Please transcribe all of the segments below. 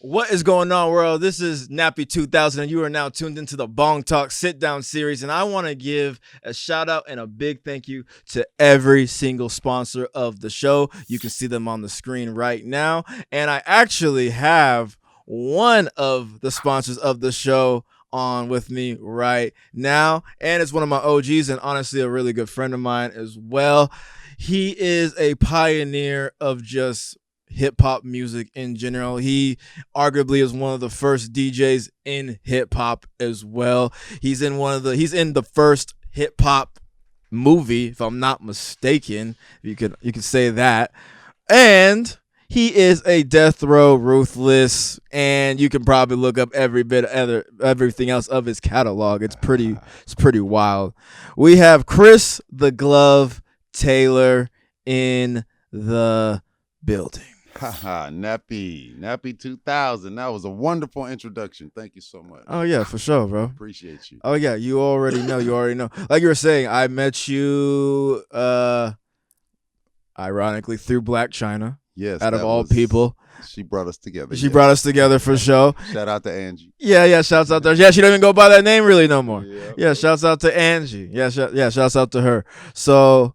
What is going on, world? This is Nappy 2000, and you are now tuned into the Bong Talk Sit-Down Series. And I want to give a shout out and a big thank you to every single sponsor of the show. You can see them on the screen right now. And I actually have one of the sponsors of the show on with me right now. And it's one of my OGs and honestly a really good friend of mine as well. He is a pioneer of just hip-hop music in general. He arguably is one of the first DJs in hip-hop as well. He's in the first hip-hop movie, if I'm not mistaken. You could say that. And he is a death row ruthless, and you can probably look up everything else of his catalog. It's pretty wild. We have Chris the Glove Taylor in the building. Haha, Nappy 2000. That was a wonderful introduction. Thank you so much. Oh yeah, for sure, bro. Appreciate you. Oh yeah, you already know. Like you were saying, I met you ironically through Black China. Yes. Out of all people. She brought us together. She brought us together for sure. Shout out to Angie. Yeah, shouts out there. Yeah, she don't even go by that name really no more. Yeah, shouts out to Angie. Yeah, shouts out to her. So,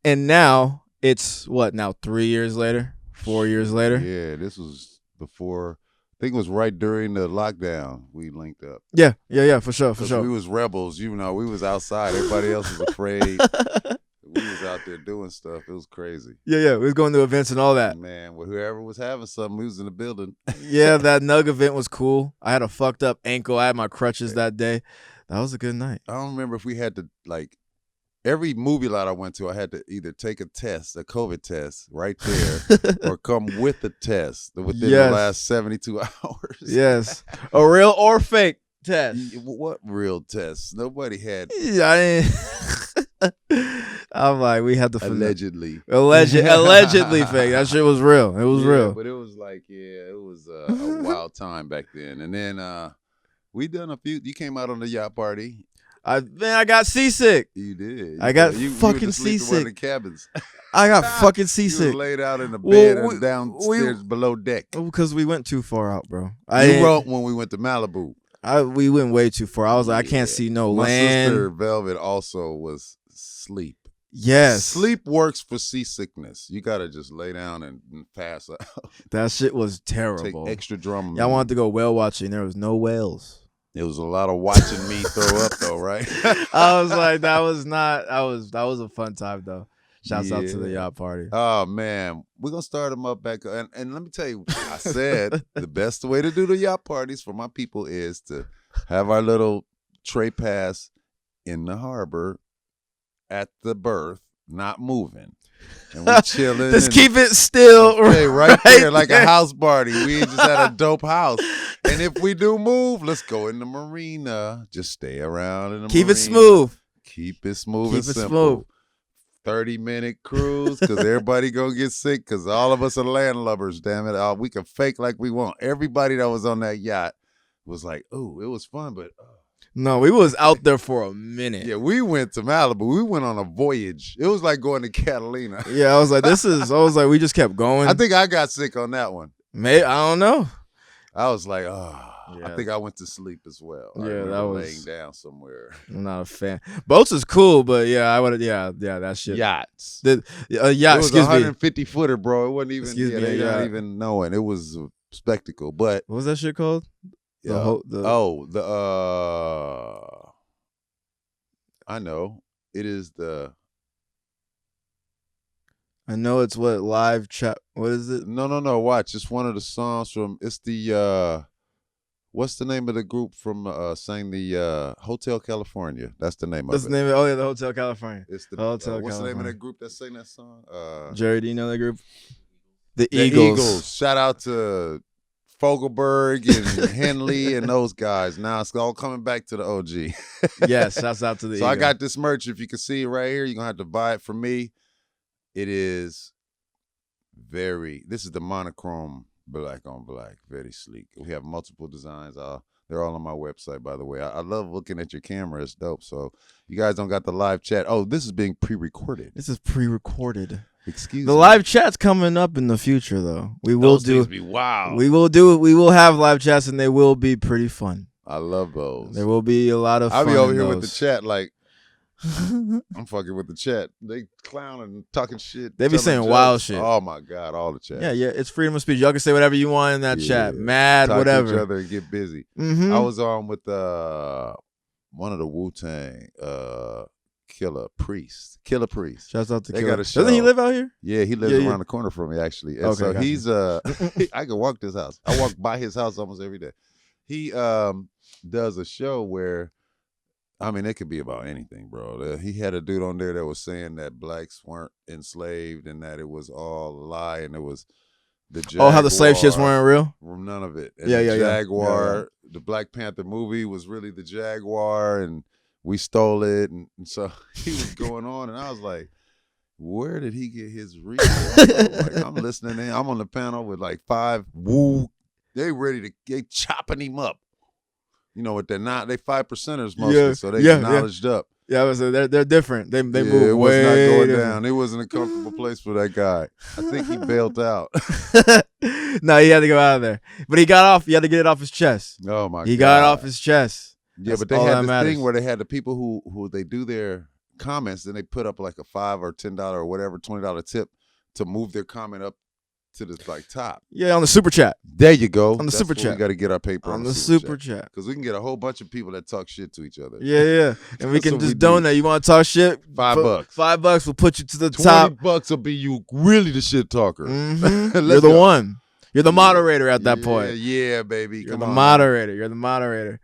and now it's what now 3 years later? 4 years later? Yeah, this was before, I think it was right during the lockdown we linked up. Yeah, for sure. We was rebels, we was outside. Everybody else was afraid. We was out there doing stuff. It was crazy. Yeah, we was going to events and all that. Man, whoever was having something, we was in the building. Yeah, that Nug event was cool. I had a fucked up ankle. I had my crutches that day. That was a good night. I don't remember if we had to, every movie lot I went to, I had to either take a COVID test right there or come with a test within the last 72 hours. Yes. A real or fake test. What real test? Nobody had. Yeah, I'm like, we had to allegedly fake. That shit was real. It was real. But it was it was a wild time back then. And then we done a few. You came out on the yacht party. I got seasick. You did. I got fucking seasick. In one of the cabins. I got fucking seasick. You were laid out in the bed and downstairs below deck. Because we went too far out, bro. You wrote when we went to Malibu. We went way too far. I was like, I can't see no land. My sister Velvet also was asleep. Yes. Sleep works for seasickness. You got to just lay down and pass out. That shit was terrible. Take extra Dramamine. Y'all wanted to go whale watching. There was no whales. It was a lot of watching me throw up though, right? I was like, that was a fun time though. Shouts out to the yacht party. Oh man, we're gonna start them up back. And let me tell you, I said the best way to do the yacht parties for my people is to have our little tray pass in the harbor at the berth, not moving. And we chilling. Just keep it still. Right there, like a house party. We just had a dope house. And if we do move, let's go in the marina. Just stay around in the marina. Keep it smooth. Keep it smooth and simple. 30-minute cruise, because everybody gonna get sick, because all of us are landlubbers, damn it. We can fake like we want. Everybody that was on that yacht was like, oh, it was fun, but... No, we was out there for a minute. Yeah, we went to Malibu. We went on a voyage. It was like going to Catalina. Yeah, I was like, we just kept going. I think I got sick on that one. Maybe, I don't know. I was like, I think I went to sleep as well. Yeah, that was laying down somewhere. I'm not a fan. Boats is cool, but yeah, I would. Yeah, that shit. Yachts. Yacht. It was excuse 150 footer, bro. It wasn't even. Excuse me. They not even knowing. It was a spectacle. But what was that shit called? I know. It is the. I know it's what live chat. What is it? No. Watch. It's one of the songs from. It's the. What's the name of the group from sang the Hotel California? That's the name of it. That's the name of it. Oh yeah, the Hotel California. It's the Hotel what's California. the name of that group that sang that song? Jerry, do you know that group? The Eagles. Shout out to Fogelberg and Henley and those guys. Now it's all coming back to the OG. Yes, shouts out to the Eagles. I got this merch. If you can see it right here, you're going to have to buy it from me. It is this is the monochrome Black on black, very sleek. We have multiple designs. They're all on my website, by the way. I love looking at your camera. It's dope. So you guys don't got the live chat. Oh, this is being pre-recorded. This is pre-recorded. Excuse the me. live chat's coming up in the future, though. We will Those do. things be wild. We will have live chats, and they will be pretty fun. I love those. There will be a lot of fun. I'll be over in here those. with the chat like, I'm fucking with the chat. They clowning and talking shit. They be telling saying jokes. wild shit. Oh my God, all the chat. Yeah, it's freedom of speech. Y'all can say whatever you want in that chat. Mad, Talk whatever. to each other and get busy. Mm-hmm. I was on with one of the Wu-Tang Killer Priest. Shouts out to They Killer. got a show. Doesn't he live out here? Yeah, he lives Yeah. around the corner from me actually. And Okay, so gotcha. he's I can walk this house. I walk by his house almost every day. He does a show where, I mean, it could be about anything, bro. He had a dude on there that was saying that blacks weren't enslaved and that it was all a lie, and it was the Jaguar. Oh, how the slave ships weren't real? None of it. And Yeah, the yeah, yeah. Jaguar, Yeah. the Black Panther movie was really the Jaguar, and we stole it. And so he was going on, and I was like, where did he get his resources? Like, I'm listening in. I'm on the panel with like 5 Wu. They chopping him up. You know what? They 5%ers mostly, Yeah, so they yeah, knowledged up. Yeah, I was they're different. They Yeah, move it was way not going different. down. It wasn't a comfortable place for that guy. I think he bailed out. No, he had to go out of there. But he got off. He had to get it off his chest. Oh my God. He got it off his chest. Yeah, That's but they all had that this matters. thing where they had the people who they do their comments, then they put up like a $5 or $10 or whatever $20 tip to move their comment up to the like top. Yeah, on the super chat. There you go. On the super chat. We got to get our paper On the super chat. because we can get a whole bunch of people that talk shit to each other. Yeah. And we That's can what just we do. donate. You want to talk shit? $5. $5 will put you to the $20 top. will be you really the shit talker. Mhm. Let's You're the go. one. You're the moderator at that Yeah, point. Yeah, baby. You're Come the on. moderator. You're the moderator.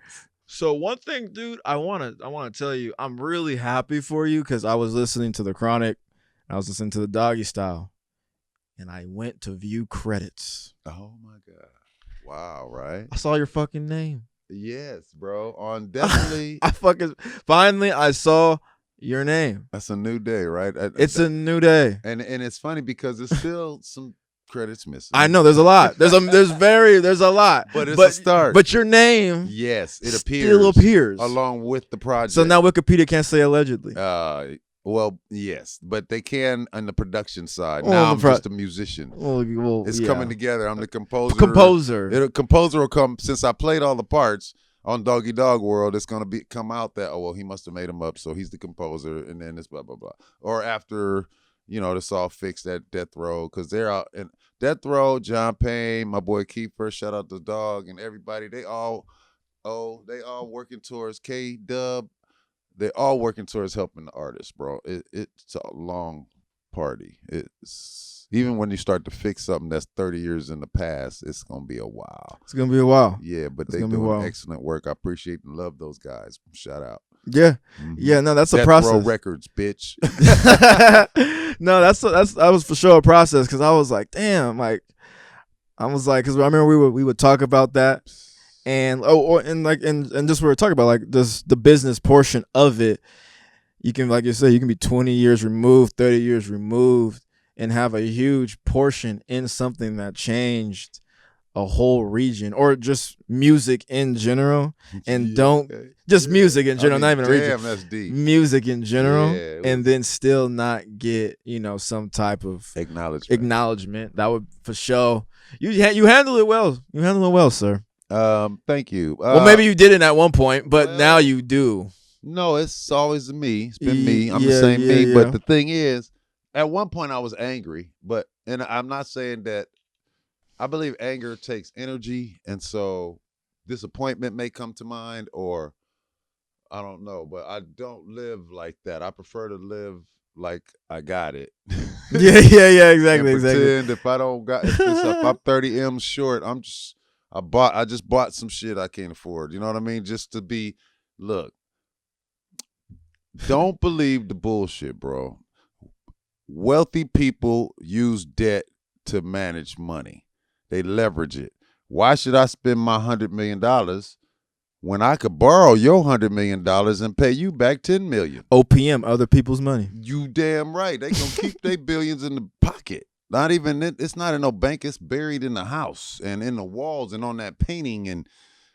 So one thing, dude, I wanna tell you, I'm really happy for you because I was listening to the Chronic, I was listening to the Doggystyle, and I went to view credits. Oh my God. Wow, right? I saw your fucking name. Yes, bro. On definitely. I finally I saw your name. That's a new day, right? It's a new day. and it's funny because there's still some credits missing. I know there's a lot. There's a lot. But it's a start. But your name Yes, it still appears along with the project. So now Wikipedia can't say allegedly. Well, yes, but they can on the production side. Oh, Now the I'm just a musician. Well, It's yeah. coming together. I'm the composer. Composer will come since I played all the parts on Doggy Dog World. It's gonna come out that he must have made them up, so he's the composer, and then it's blah blah blah. Or after this all fixed at Death Row because they're out in Death Row. John Payne, my boy Kiefer, shout out the dog and everybody. They all working towards K-Dub. They're all working towards helping the artists, bro. It's a long party. It's even when you start to fix something that's 30 years in the past, it's gonna be a while. It's gonna be a while. Yeah, but It's they gonna be doing wild. excellent work. I appreciate and love those guys. Shout out. Yeah. Mhm. Yeah, no, that's a Death process. Row Records, bitch. No, that was for sure a process because I was like, damn, like I was like, because I remember we would talk about that, and and just we were talking about like this the business portion of it. You can, like you said, you can be 20 years removed, 30 years removed, and have a huge portion in something that changed a whole region or just music in general, and music in general, not even a region. Damn, that's deep. Music in general, Yeah, and then still not get some type of acknowledgement. That would for sure. You handle it well. You handle it well, sir. Thank you. Well, maybe you didn't at one point, but now you do. No, it's always me. It's been me. I'm Yeah, the same me. yeah. But the thing is, at one point I was angry, and I'm not saying that. I believe anger takes energy, and so disappointment may come to mind, or I don't know, but I don't live like that. I prefer to live like I got it. Yeah, exactly, and pretend if I don't got, if I'm 30 M's short, I just bought some shit I can't afford. You know what I mean? Just to be, look, don't believe the bullshit, bro. Wealthy people use debt to manage money. They leverage it. Why should I spend my $100 million when I could borrow your $100 million and pay you back $10 million? OPM, other people's money. You damn right. They gonna keep their billions in the pocket. Not even it's not in no bank. It's buried in the house and in the walls and on that painting. And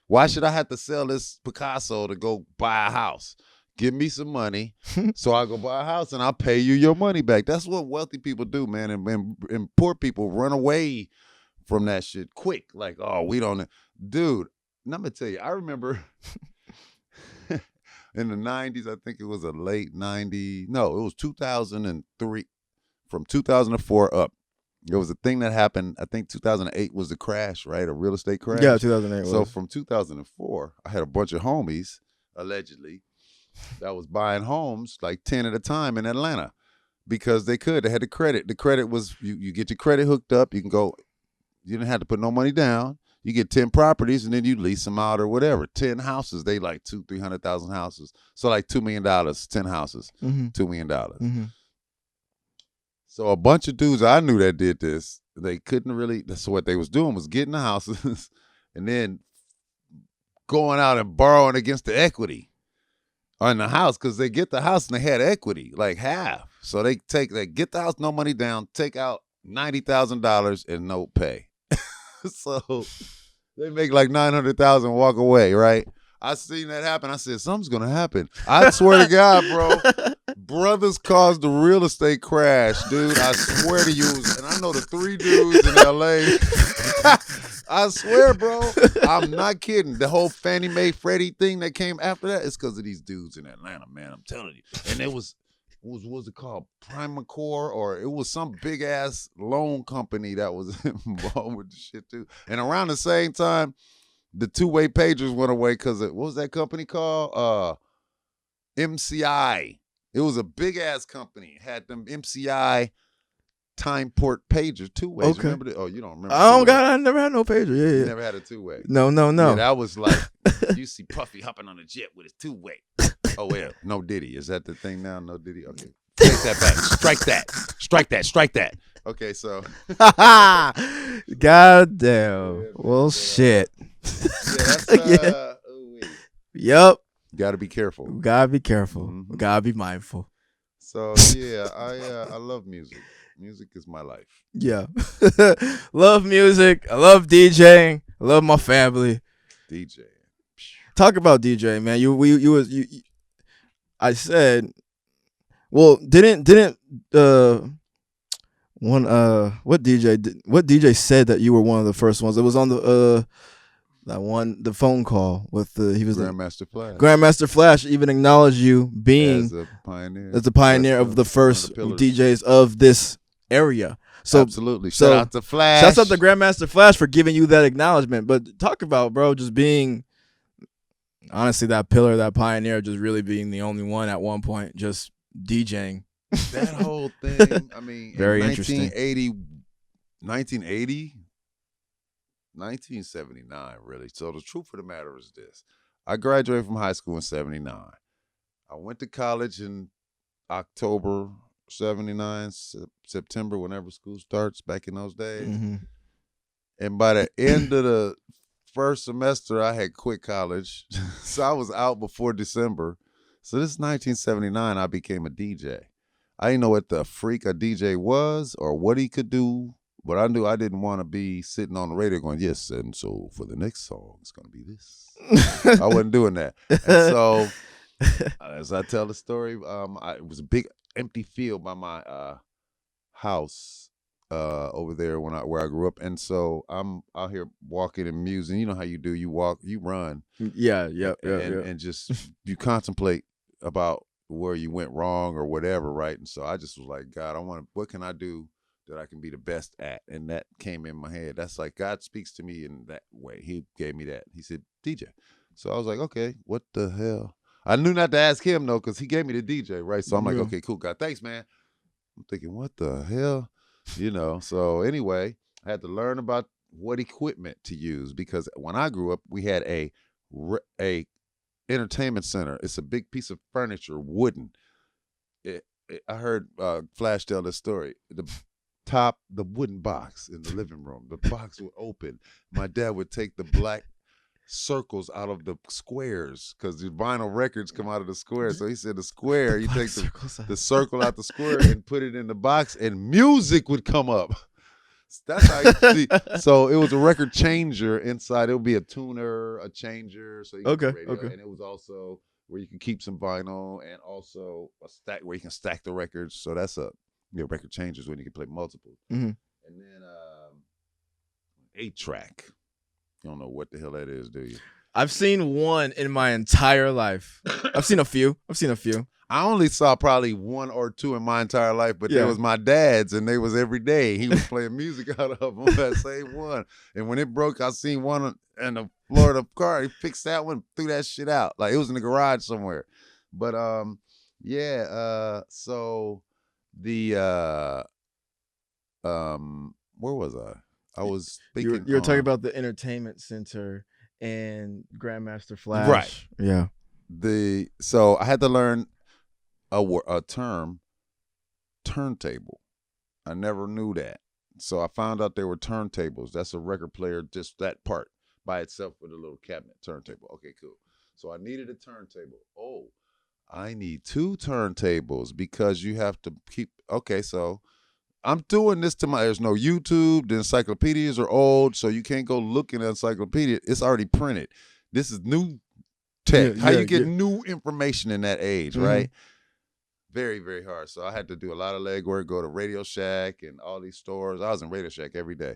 why should I have to sell this Picasso to go buy a house? Give me some money so I go buy a house and I'll pay you your money back. That's what wealthy people do, man. And poor people run away from that shit quick. Like, oh, we don't. Dude, let me tell you, I remember in the 90s, I think it was a late 90s. No, it was 2003. From 2004 up. There was a thing that happened, I think 2008 was the crash, right? A real estate crash. Yeah, 2008 So was. from 2004, I had a bunch of homies, allegedly, that was buying homes like 10 at a time in Atlanta because they could. They had the credit. The credit was, you get your credit hooked up. You can go, you didn't have to put no money down. You get 10 properties and then you lease them out or whatever. 10 houses, they like 300,000 houses. So like $2 million, 10 houses, $2 million. Mm-hmm. So a bunch of dudes I knew that did this, they couldn't really, that's what they was doing was getting the houses and then going out and borrowing against the equity on the house because they get the house and they had equity, like half. So they get the house, no money down, take out $90,000 and no pay. So they make like $900,000, walk away, right? I seen that happen. I said, something's going to happen. I swear to God, bro. Brothers caused the real estate crash, dude. I swear to you. And I know the 3 dudes in L.A. I swear, bro. I'm not kidding. The whole Fannie Mae Freddie thing that came after that is because of these dudes in Atlanta, man. I'm telling you. And it was what's it called? Primacor, or it was some big ass loan company that was involved with the shit too. And around the same time, the two-way pagers went away because what was that company called? MCI. It was a big ass company. It had them MCI time port pagers, two-ways. Okay. Remember that? Oh, you don't remember? Oh God, I never had no pager. Yeah, You yeah. never had a two-way. No. Yeah, that was like you see Puffy hopping on a jet with his two-way. Oh well, no Diddy. Is that the thing now? No Diddy. Okay, take that back. Strike that. Strike that. Strike that. Okay, so. God damn. Well, shit. Yeah, that's Yep. Gotta be careful. Gotta be careful. Mhm. Gotta be mindful. So yeah, I love music. Music is my life. Yeah. Love music. I love DJing. I love my family. DJ. Talk about DJing, man. I said, well, didn't what DJ said that you were one of the first ones? It was on the phone call with he was Grandmaster Flash. Grandmaster Flash even acknowledged you being as a pioneer of the first DJs of this area. So absolutely. Shout out to Flash. Shouts out to Grandmaster Flash for giving you that acknowledgement. But talk about, bro, just being honestly that pillar, that pioneer, just really being the only one at one point, just DJing. That whole thing, I mean, very in interesting. 1979, really. So the truth of the matter is this. I graduated from high school in 79. I went to college in October 79, September, whenever school starts back in those days. Mm-hmm. And by the end of the first semester, I had quit college. So I was out before December. So this is 1979, I became a DJ. I didn't know what the freak a DJ was or what he could do, but I knew I didn't want to be sitting on the radio going, yes, and so for the next song, it's going to be this. I wasn't doing that. And so as I tell the story, it was a big empty field by my house over there where I grew up. And so I'm out here walking and musing. You know how you do. You walk, you run. Yeah. And just you contemplate about where you went wrong or whatever, right? And so I just was like, God, what can I do that I can be the best at? And that came in my head. That's like God speaks to me in that way. He gave me that. He said, DJ. So I was like, okay, what the hell? I knew not to ask him though, because he gave me the DJ, right? So I'm like, okay, cool, God, thanks, man. I'm thinking, what the hell? So anyway, I had to learn about what equipment to use because when I grew up, we had a entertainment center. It's a big piece of furniture, wooden. I heard Flash tell this story. The wooden box in the living room. The box would open. My dad would take the black circles out of the squares because the vinyl records come out of the square. So he said the square, you take the circle out the square and put it in the box, and music would come up. That's how you see. So it was a record changer inside. It would be a tuner, a changer, so you can get radio, and it was also where you can keep some vinyl, and also a stack where you can stack the records. So that's record changers when you can play multiple. Mm-hmm. And then 8-track. You don't know what the hell that is, do you? I've seen one in my entire life. I've seen a few. I only saw probably one or two in my entire life, but there was my dad's, and they was every day. He was playing music out of them, that same one. And when it broke, I seen one in the floor of the car. He fixed that one, threw that shit out. Like, it was in the garage somewhere. But, so the, where was I? I was thinking. You were talking about the entertainment center and Grandmaster Flash. Right. Yeah. So I had to learn a term, turntable. I never knew that. So I found out there were turntables. That's a record player, just that part by itself with a little cabinet turntable. Okay, cool. So I needed a turntable. Oh, I need 2 turntables because you have to keep. Okay, so I'm doing this there's no YouTube. The encyclopedias are old, so you can't go look in the encyclopedia. It's already printed. This is new tech. How you get new information in that age, right? Very, very hard. So I had to do a lot of legwork, go to Radio Shack and all these stores. I was in Radio Shack every day.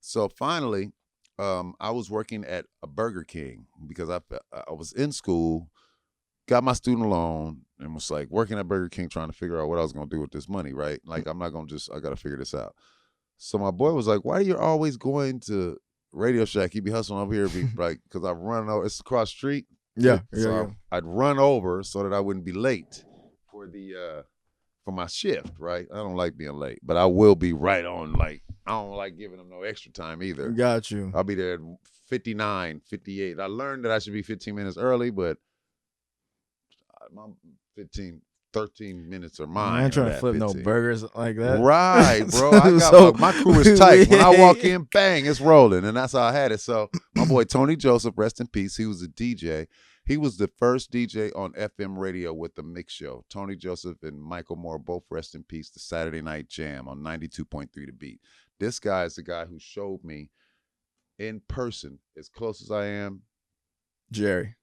So finally, I was working at a Burger King because I was in school, got my student loan, and was like working at Burger King trying to figure out what I was going to do with this money, right? Like, I'm not going to I got to figure this out. So my boy was like, why are you always going to Radio Shack? You be hustling over here, like, because I've run over, it's across the street. I'd run over so that I wouldn't be late for my shift, right? I don't like being late, but I will be right on. Like, I don't like giving them no extra time either. Got you. I'll be there at 59, 58. I learned that I should be 15 minutes early, but my 13 minutes are mine. I ain't trying to flip 15. No burgers like that. Right, bro. My crew is tight. When I walk in, bang, it's rolling. And that's how I had it. So my boy Tony Joseph, rest in peace, he was a DJ. He was the first DJ on FM radio with the Mix Show. Tony Joseph and Michael Moore, both rest in peace, the Saturday Night Jam on 92.3 The Beat. This guy is the guy who showed me in person, as close as I am Jerry,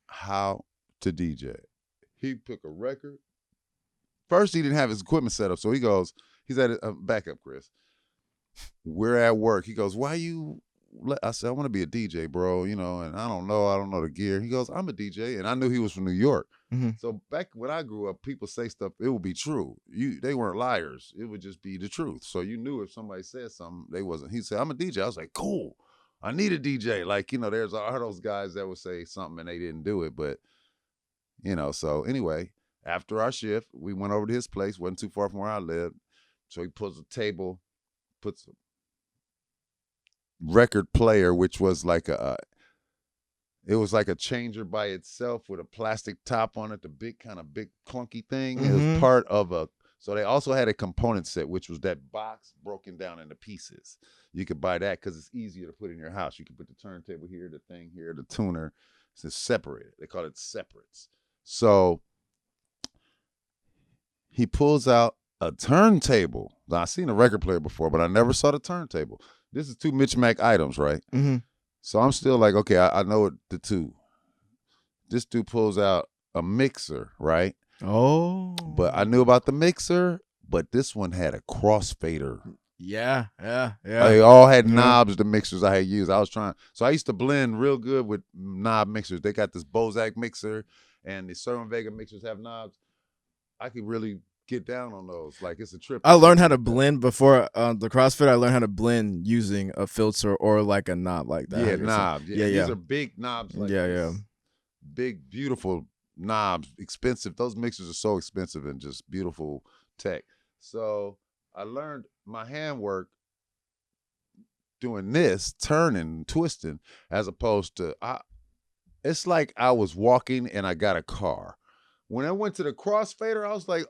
how to DJ. He took a record. First, he didn't have his equipment set up. So he's at a backup, Chris. We're at work. He goes, why you? I said, I want to be a DJ, bro, and I don't know the gear. He goes, I'm a DJ, and I knew he was from New York. Mm-hmm. So back when I grew up, people say stuff, it would be true. They weren't liars. It would just be the truth. So you knew if somebody said something, they wasn't. He said, I'm a DJ. I was like, cool. I need a DJ. Like, there's are those guys that would say something and they didn't do it, but, so anyway, after our shift, we went over to his place, wasn't too far from where I lived. So he puts a table, puts a record player, which was like it was like a changer by itself with a plastic top on it, the big clunky thing. Mm-hmm. It was part of so they also had a component set, which was that box broken down into pieces. You could buy that because it's easier to put in your house. You can put the turntable here, the thing here, the tuner. It's separated. They call it separates. So he pulls out a turntable. Now, I've seen a record player before, but I never saw the turntable. This is 2 Mitch Mac items, right? Mm-hmm. So I'm still like, okay, I know the 2. This dude pulls out a mixer, right? Oh. But I knew about the mixer, but this one had a crossfader. Yeah. They all had knobs, the mixers I had used. So I used to blend real good with knob mixers. They got this Bozak mixer, and the Cerwin Vega mixers have knobs. I could really get down on those. Like, it's a trip. I learned how to blend before the CrossFit. I learned how to blend using a filter or like a knob like that. Yeah, knobs. Yeah. These are big knobs. Like this. Big, beautiful knobs. Expensive. Those mixers are so expensive and just beautiful tech. So I learned my handwork doing this, turning, twisting, as opposed to it's like I was walking and I got a car. When I went to the crossfader, I was like,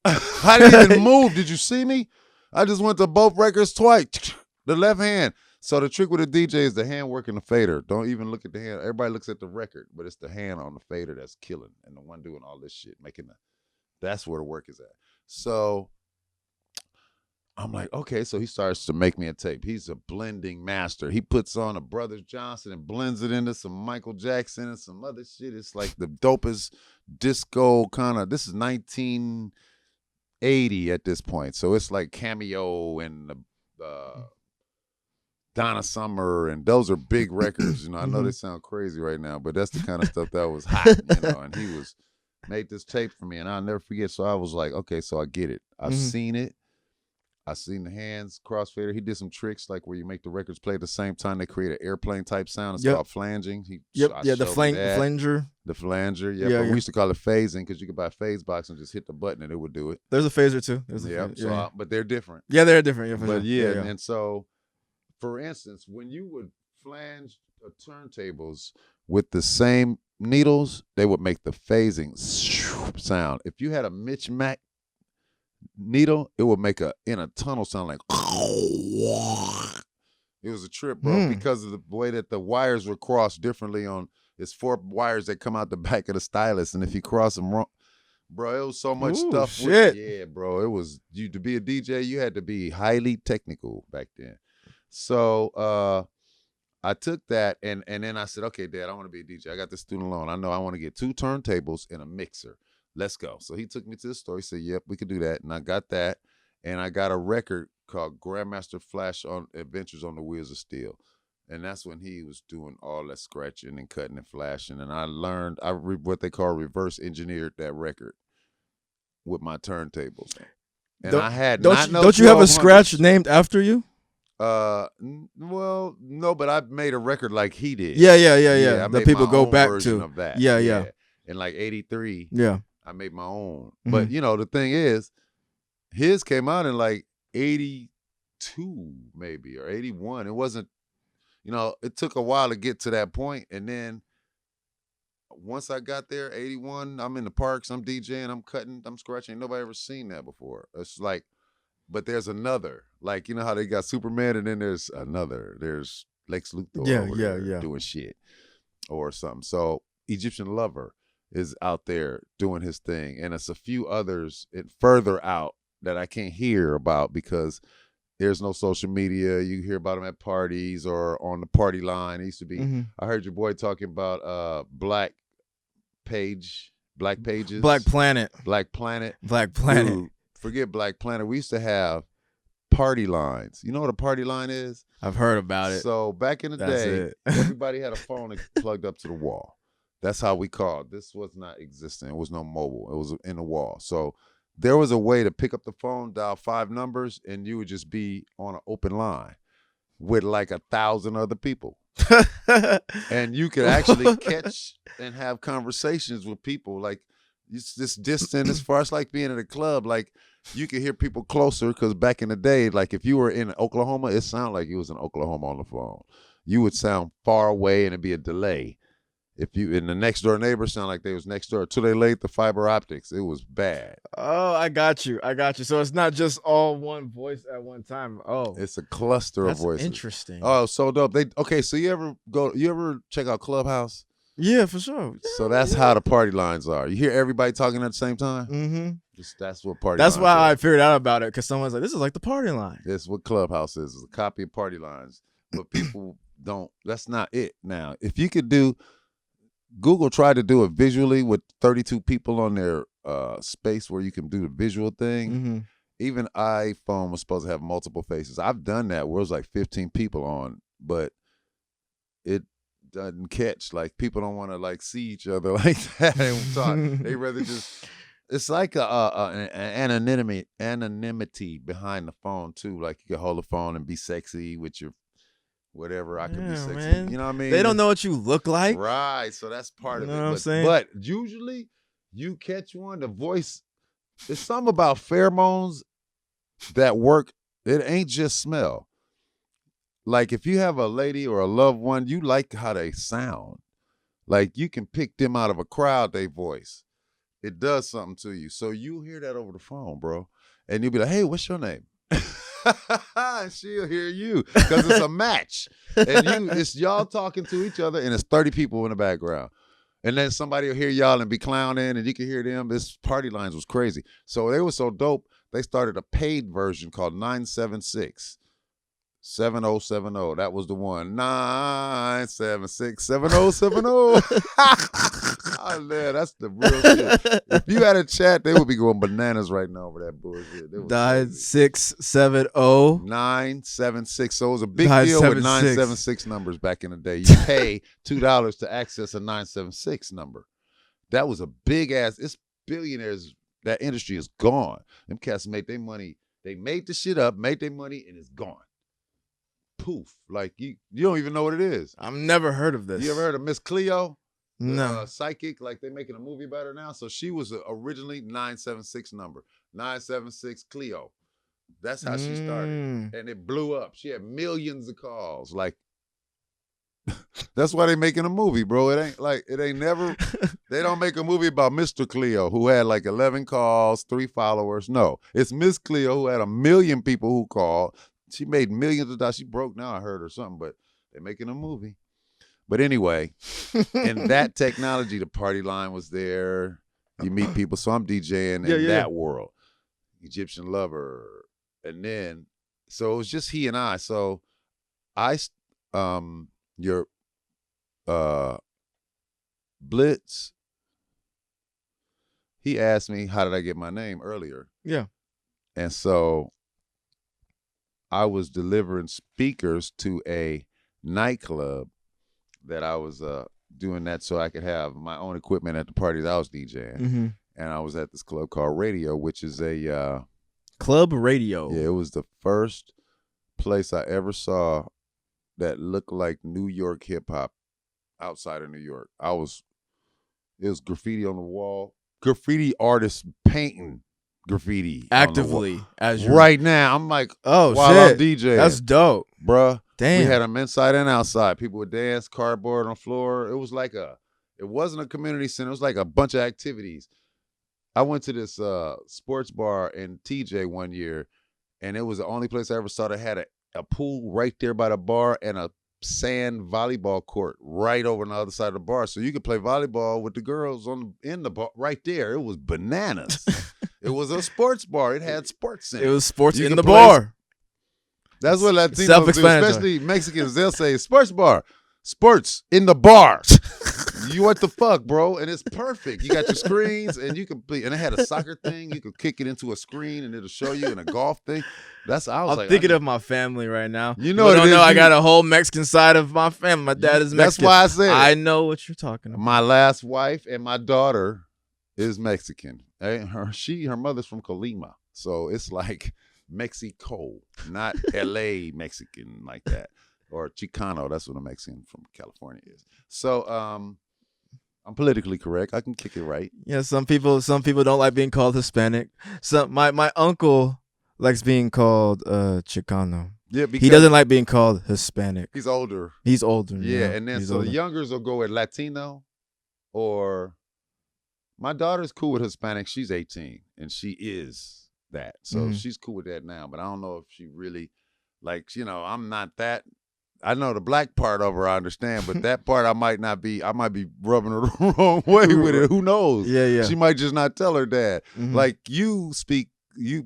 I didn't even move. Did you see me? I just went to both records twice. The left hand. So the trick with a DJ is the hand working the fader. Don't even look at the hand. Everybody looks at the record, but it's the hand on the fader that's killing, and the one doing all this shit, that's where the work is at. So I'm like, okay, so he starts to make me a tape. He's a blending master. He puts on a Brothers Johnson and blends it into some Michael Jackson and some other shit. It's like the dopest disco kind of, this is 1980 at this point. So it's like Cameo and Donna Summer, and those are big records. You know, I know they sound crazy right now, but that's the kind of stuff that was hot, you know, and he made this tape for me, and I'll never forget. So I was like, okay, so I get it. I've seen it. I seen the hands crossfader. He did some tricks like where you make the records play at the same time. They create an airplane type sound. It's called flanging. The flanger. The flanger. Yeah, but we used to call it phasing because you could buy a phase box and just hit the button and it would do it. There's a phaser too. But they're different. Yeah, they're different. Yeah, but and so, for instance, when you would flange turntables with the same needles, they would make the phasing sound. If you had a Mitch Mac needle, it would make in a tunnel sound like it was a trip, bro, because of the way that the wires were crossed differently. It's 4 wires that come out the back of the stylus, and if you cross them wrong, bro, it was so much stuff. Shit. Bro, it was to be a DJ, you had to be highly technical back then. So I took that and then I said, okay, Dad, I want to be a DJ. I got this student loan. I know I want to get 2 turntables and a mixer. Let's go. So he took me to the store. He said, yep, we could do that. And I got that. And I got a record called Grandmaster Flash on Adventures on the Wheels of Steel. And that's when he was doing all that scratching and cutting and flashing. And I learned, what they call reverse engineered that record with my turntables. And I had don't you have a scratch named after you? Well, no, but I made a record like he did. Yeah. That people go back to. Of that. Yeah. In like 83. Yeah. I made my own. But, you know, the thing is, his came out in like 82 maybe or 81. It wasn't, you know, it took a while to get to that point. And then once I got there, 81, I'm in the parks, I'm DJing, I'm cutting, I'm scratching. Ain't nobody ever seen that before. It's like, but there's another. Like, you know how they got Superman and then there's another. There's Lex Luthor over there doing shit or something. So Egyptian Lover is out there doing his thing. And it's a few others further out that I can't hear about because there's no social media. You hear about them at parties or on the party line. It used to be, I heard your boy talking about Black Pages. Black Planet. Dude, forget Black Planet. We used to have party lines. You know what a party line is? I've heard about it. So back in the day, everybody had a phone plugged up to the wall. That's how we called. This was not existent. It was no mobile. It was in the wall. So there was a way to pick up the phone, dial 5 numbers, and you would just be on an open line with like 1,000 other people. And you could actually catch and have conversations with people. Like, it's this distant as far as like being at a club. Like, you could hear people closer because back in the day, like if you were in Oklahoma, it sounded like you was in Oklahoma on the phone. You would sound far away and it'd be a delay. If you in the next door neighbor sound like they was next door till they laid the fiber optics, it was bad. Oh, I got you. So it's not just all one voice at one time. Oh, it's a cluster of voices. Interesting. Oh, so dope. So you ever check out Clubhouse? Yeah, for sure. So that's how the party lines are. You hear everybody talking at the same time. That's what party. That's why I figured out about it because someone's like, "This is like the party line." That's what Clubhouse is. It's a copy of party lines, but people don't. That's not it. Now, if you could do. Google tried to do it visually with 32 people on their space where you can do the visual thing. Even iPhone was supposed to have multiple faces. I've done that where it was like 15 people on, but it doesn't catch. Like people don't want to like see each other like that and talk. They rather just. It's like an anonymity behind the phone too. Like you can hold the phone and be sexy with your. Whatever, I can be sexy. Man. You know what I mean? They don't know what you look like. Right. So that's part of it. What I'm saying? But usually you catch one, the voice, there's something about pheromones that work. It ain't just smell. Like if you have a lady or a loved one, you like how they sound. Like you can pick them out of a crowd, their voice. It does something to you. So you hear that over the phone, bro. And you'll be like, hey, what's your name? And she'll hear you because it's a match. And it's y'all talking to each other, and it's 30 people in the background. And then somebody will hear y'all and be clowning, and you can hear them. This party lines was crazy. So they were so dope, they started a paid version called 976. 7070. That was the one. 976 7070. Oh man, that's the real shit. If you had a chat, they would be going bananas right now over that bullshit. 9670 976. So it was a big deal with 976 numbers back in the day. You pay $2 to access a 976 number. That was a big ass. It's billionaires. That industry is gone. Them cats made their money. They made the shit up, made their money, and it's gone. Poof. Like you don't even know what it is. I've never heard of this. You ever heard of Miss Cleo? No. Psychic, like they're making a movie about her now. So she was originally 976 number. 976 Cleo. That's how she started. And it blew up. She had millions of calls. Like, that's why they making a movie, bro. It ain't never, they don't make a movie about Mr. Cleo who had like 11 calls, 3 followers. No, it's Miss Cleo who had 1 million people who called. She made millions of dollars. She broke now, I heard, or something, but they're making a movie. But anyway, in that technology, the party line was there. You meet people. So I'm DJing in that world. Egyptian Lover. And then, so it was just he and I. So your Blitz, he asked me, how did I get my name earlier? Yeah. And so I was delivering speakers to a nightclub that I was doing that so I could have my own equipment at the parties I was DJing. Mm-hmm. And I was at this club called Radio, which is a Club Radio. Yeah, it was the first place I ever saw that looked like New York hip hop outside of New York. It was graffiti on the wall, graffiti artists painting graffiti actively as you right now. I'm like, oh while shit, I'm DJing, that's dope, bruh. Damn, we had them inside and outside. People would dance, cardboard on the floor. It was like it wasn't a community center. It was like a bunch of activities. I went to this sports bar in TJ one year, and it was the only place I ever saw that had a pool right there by the bar and a sand volleyball court right over on the other side of the bar. So you could play volleyball with the girls in the bar right there. It was bananas. It was a sports bar. It had sports in it. It was sports You in could the play bar. That's what Latinos do, Self-explanatory. especially Mexicans. They'll say sports bar, sports in the bar. You what the fuck, bro? And it's perfect. You got your screens, and you can play. And it had a soccer thing. You could kick it into a screen, and it'll show you, and a golf thing. I was I'm thinking of my family right now. You know, I got a whole Mexican side of my family. My dad is Mexican. That's why I said I know what you're talking about. My last wife and my daughter is Mexican. Her mother's from Colima, so it's like Mexico, not L.A. Mexican like that, or Chicano. That's what a Mexican from California is. So, I'm politically correct. I can kick it right. Yeah, some people don't like being called Hispanic. My uncle likes being called Chicano. Yeah, because he doesn't like being called Hispanic. He's older. He's older. Yeah, and then so the youngers will go with Latino, or my daughter's cool with Hispanic. She's 18 and she is that, so she's cool with that now. But I don't know if she really I'm not that. I know the black part of her I understand, but that part I might be rubbing her the wrong way with it. Who knows? Yeah. She might just not tell her dad. Like, you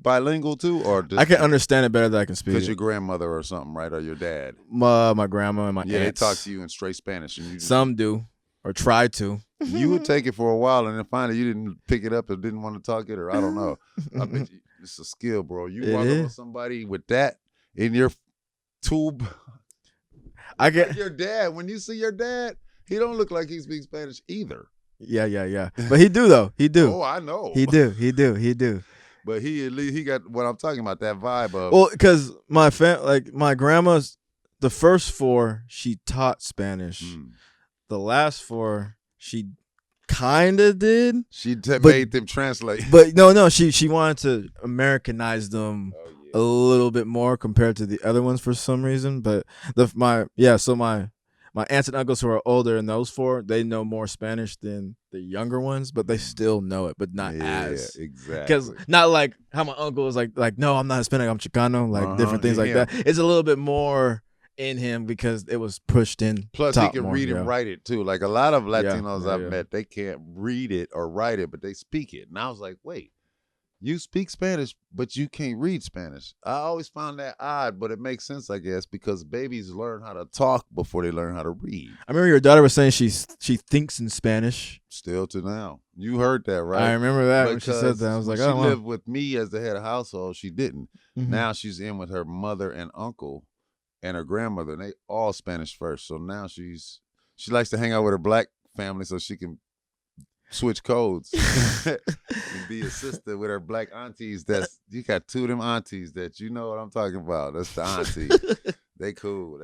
bilingual too, or just, I can understand it better than I can speak. Because your grandmother or something, right? Or your dad? My grandma and my aunts. They talk to you in straight Spanish. And some do, or try to. You would take it for a while, and then finally you didn't pick it up or didn't want to talk it, or I don't know. I bet you, it's a skill, bro. You walk up with somebody with that in your tube. I get your dad. When you see your dad, he don't look like he speaks Spanish either. Yeah. But he do though. He do. Oh, I know. He do. But he got what I'm talking about, that vibe of. Well, because my grandma's, the first 4 she taught Spanish. The last 4 she kind of did. She made them translate. But no, she wanted to Americanize them. A little bit more compared to the other ones for some reason, but my my aunts and uncles who are older and those four, they know more Spanish than the younger ones, but they still know it, but not as. exactly. Because not like how my uncle was like, no, I'm not Hispanic, I'm Chicano, like different things like that. It's a little bit more in him because it was pushed in. Plus, he can read and write it too. Like a lot of Latinos I've met, they can't read it or write it, but they speak it. And I was like, wait, you speak Spanish, but you can't read Spanish. I always found that odd, but it makes sense, I guess, because babies learn how to talk before they learn how to read. I remember your daughter was saying she thinks in Spanish. Still to now. You heard that, right? I remember that when she said that. I was like, oh, she lived with me as the head of household. She didn't. Mm-hmm. Now she's in with her mother and uncle and her grandmother, and they all Spanish first. So now she likes to hang out with her black family so she can switch codes and be a sister with her black aunties. You got two of them aunties that you know what I'm talking about. That's the auntie. They cool.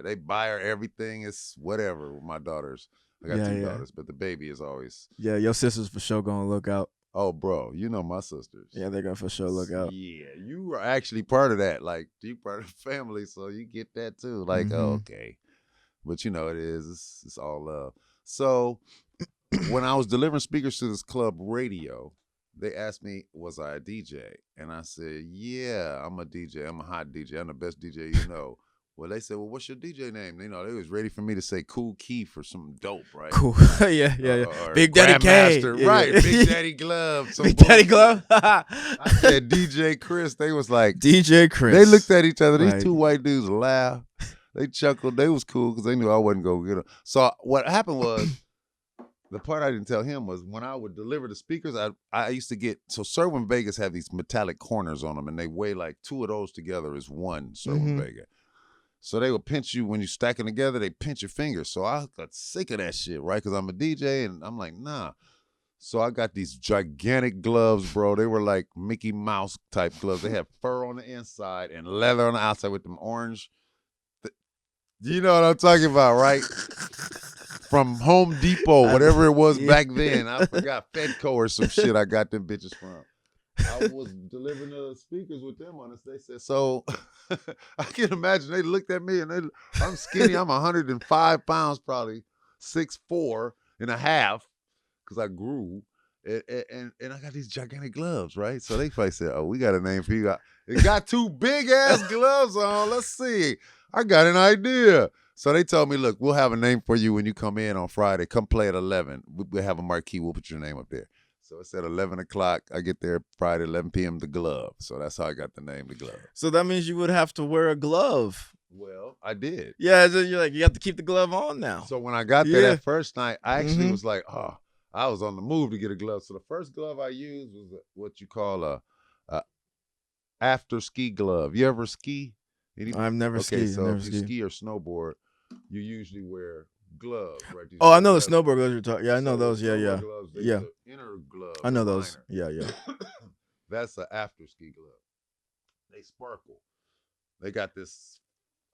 They buy her everything. It's whatever with my daughters. I got two daughters, but the baby is always. Yeah, your sisters for sure gonna look out. Oh, bro, you know my sisters. Yeah, they're gonna for sure look out. Yeah, you are actually part of that. Like, you part of the family, so you get that too. Like, okay. But you know it is. It's all love. So when I was delivering speakers to this club radio, they asked me, was I a DJ? And I said, yeah, I'm a DJ. I'm a hot DJ. I'm the best DJ you know. Well, they said, well, what's your DJ name? You know, they was ready for me to say Cool Keith or something dope, right? Cool. yeah. Big Daddy K. Right, Big Daddy Glove. Big Daddy Glove? I said DJ Chris. They was like. DJ Chris. They looked at each other. These two white dudes laughed. They chuckled. They was cool because they knew I wasn't going to get them. So what happened was, the part I didn't tell him was when I would deliver the speakers, I used to get, so Serwin Vegas have these metallic corners on them, and they weigh like two of those together is one Serwin Vega. So they would pinch you when you stack them together, they pinch your fingers. So I got sick of that shit, right? Because I'm a DJ, and I'm like, nah. So I got these gigantic gloves, bro. They were like Mickey Mouse type gloves. They had fur on the inside and leather on the outside with them orange. You know what I'm talking about, right? From Home Depot, whatever it was back then. I forgot, Fedco or some shit I got them bitches from. I was delivering the speakers with them on it. They said, so I can imagine they looked at me and I'm skinny. I'm 105 pounds, probably 6'4" and a half because I grew. And I got these gigantic gloves, right? So they probably said, oh, we got a name for you. It got two big-ass gloves on. Let's see. I got an idea. So they told me, look, we'll have a name for you when you come in on Friday. Come play at 11. We'll have a marquee. We'll put your name up there. So it's at 11 o'clock. I get there Friday, 11 p.m., The Glove. So that's how I got the name, The Glove. So that means you would have to wear a glove. Well, I did. Yeah, so you're like, you have to keep the glove on now. So when I got there that first night, I actually was like, oh, I was on the move to get a glove. So the first glove I used was what you call a after ski glove. You ever ski? I've never skied. So if you ski or snowboard, you usually wear gloves, right? Oh, I know the snowboard gloves you're talking. Yeah, I know those. Yeah. Gloves, Yeah. Inner glove. I know those. Yeah. That's an after ski glove. They sparkle. They got this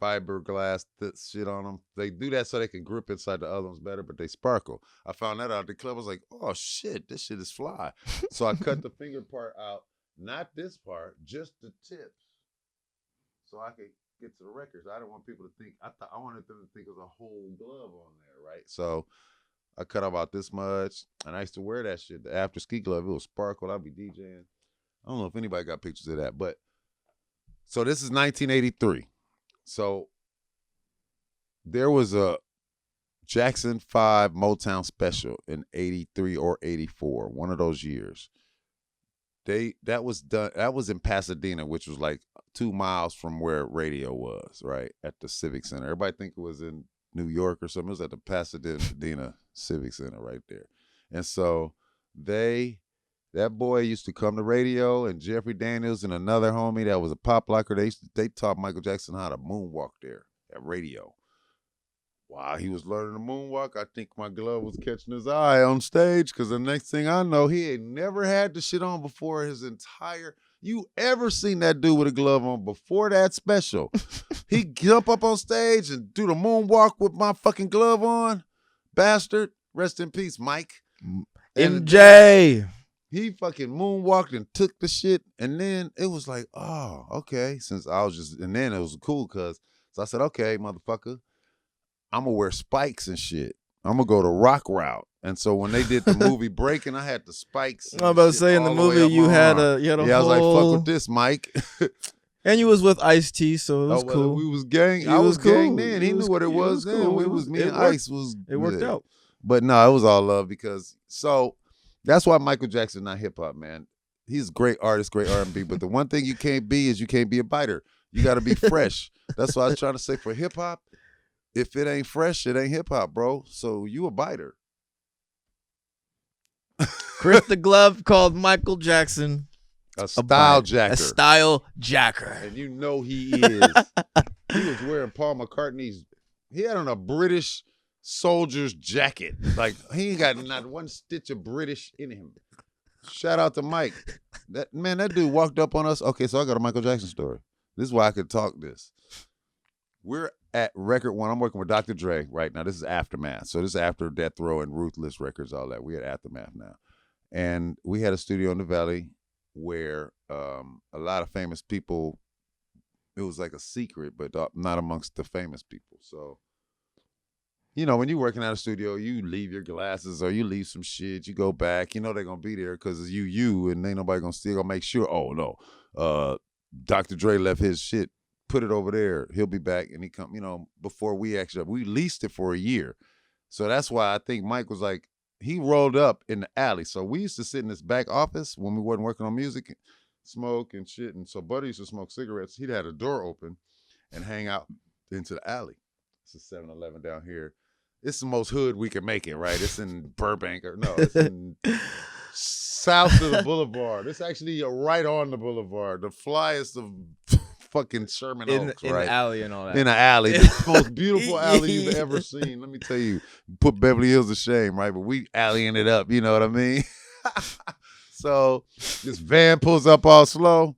fiberglass shit on them. They do that so they can grip inside the other ones better, but they sparkle. I found that out at the club. I was like, oh shit, this shit is fly. So I cut the finger part out, not this part, just the tips, so I could get to the records. I didn't want people to think. I wanted them to think it was a whole glove on there, right? So I cut about this much, and I used to wear that shit. The after ski glove, it was sparkle. I'd be DJing. I don't know if anybody got pictures of that, but so this is 1983. So there was a Jackson 5 Motown special in 83 or 84, one of those years. That was in Pasadena, which was like 2 miles from where radio was, right? At the Civic Center. Everybody think it was in New York or something. It was at the Pasadena Civic Center right there. And so that boy used to come to radio, and Jeffrey Daniels and another homie that was a pop locker, they taught Michael Jackson how to moonwalk there at radio. While he was learning to moonwalk, I think my glove was catching his eye on stage, because the next thing I know, he had never had the shit on before his entire... You ever seen that dude with a glove on before that special? He jump up on stage and do the moonwalk with my fucking glove on? Bastard. Rest in peace, Mike. MJ. He fucking moonwalked and took the shit, and then it was like, oh, okay. And then it was cool, because so I said, okay, motherfucker, I'm gonna wear spikes and shit. I'm gonna go the rock route. And so when they did the movie Breakin, I had the spikes. I'm about to say in the movie you had a yeah, whole... I was like, fuck with this, Mike. And you was with Ice-T, so it was cool. We was gang. I was gang cool. then. He knew what it was then. Cool. We was me and Ice was. It worked out. But no, it was all love because that's why Michael Jackson not hip hop, man. He's a great artist, great R&B. But the one thing you can't be is you can't be a biter. You got to be fresh. That's what I was trying to say for hip hop. If it ain't fresh, it ain't hip hop, bro. So you a biter. Chris the Glove called Michael Jackson a style jacker. A style jacker. And you know he is. He was wearing Paul McCartney's. He had on a British soldier's jacket. Like, he ain't got not one stitch of British in him. Shout out to Mike. That dude walked up on us. Okay, so I got a Michael Jackson story. This is why I could talk this. We're at Record One. I'm working with Dr. Dre right now. This is Aftermath. So this is after Death Row and Ruthless Records, all that. We at Aftermath now. And we had a studio in the Valley where a lot of famous people, it was like a secret, but not amongst the famous people. So, you know, when you're working at a studio, you leave your glasses or you leave some shit, you go back, you know they're going to be there because it's you, and ain't nobody going to still make sure, oh, no, Dr. Dre left his shit, put it over there. He'll be back, and he come, you know, before we leased it for a year. So that's why I think Mike was like, he rolled up in the alley. So we used to sit in this back office when we wasn't working on music, smoke and shit. And so Buddy used to smoke cigarettes. He'd had a door open and hang out into the alley. It's a 7-Eleven down here. It's the most hood we can make it, right? It's in Burbank. It's in south of the boulevard. It's actually right on the boulevard. The flyest of fucking Sherman Oaks, right? In the alley and all that. In an alley. The most beautiful alley you've ever seen. Let me tell you. Put Beverly Hills to shame, right? But we alleying it up, you know what I mean? So this van pulls up all slow,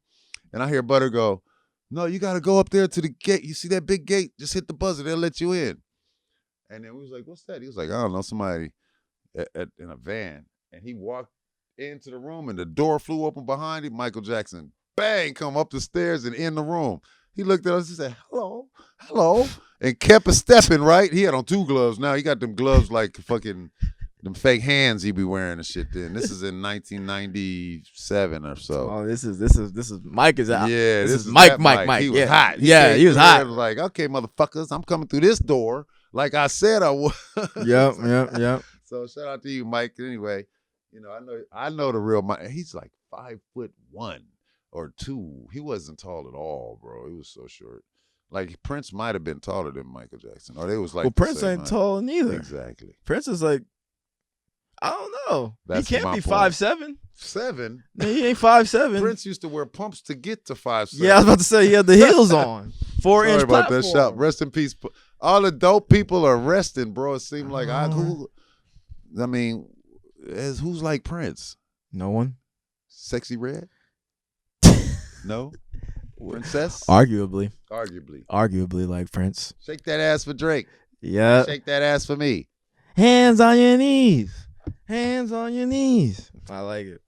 and I hear Butter go, no, you got to go up there to the gate. You see that big gate? Just hit the buzzer. They'll let you in. And then we was like, what's that? He was like, I don't know, somebody in a van. And he walked into the room, and the door flew open behind him. Michael Jackson, bang, come up the stairs and in the room. He looked at us and said, hello, and kept a stepping, right? He had on 2 gloves. Now he got them gloves like fucking them fake hands he be wearing and shit then. This is in 1997 or so. Oh, this is Mike is out. Yeah, this is Mike. He was hot. He was hot. Like, okay, motherfuckers, I'm coming through this door like I said I would. Yep. So shout out to you, Mike. Anyway, you know, I know the real Mike. He's like 5'1" or 2. He wasn't tall at all, bro. He was so short. Like, Prince might have been taller than Michael Jackson. Or they was like, well, Prince ain't tall neither. Exactly. Prince is like, I don't know. That's he can't be 5'7". 7? No, he ain't 5'7". Prince used to wear pumps to get to 5'7". Yeah, I was about to say he had the heels on. 4-inch Sorry about platform. that shot. Rest in peace. All the dope people are resting, bro. It seemed like who's like Prince? No one. Sexy Red? No? Princess? Arguably like Prince. Shake that ass for Drake. Yeah. Shake that ass for me. Hands on your knees. Hands on your knees. I like it.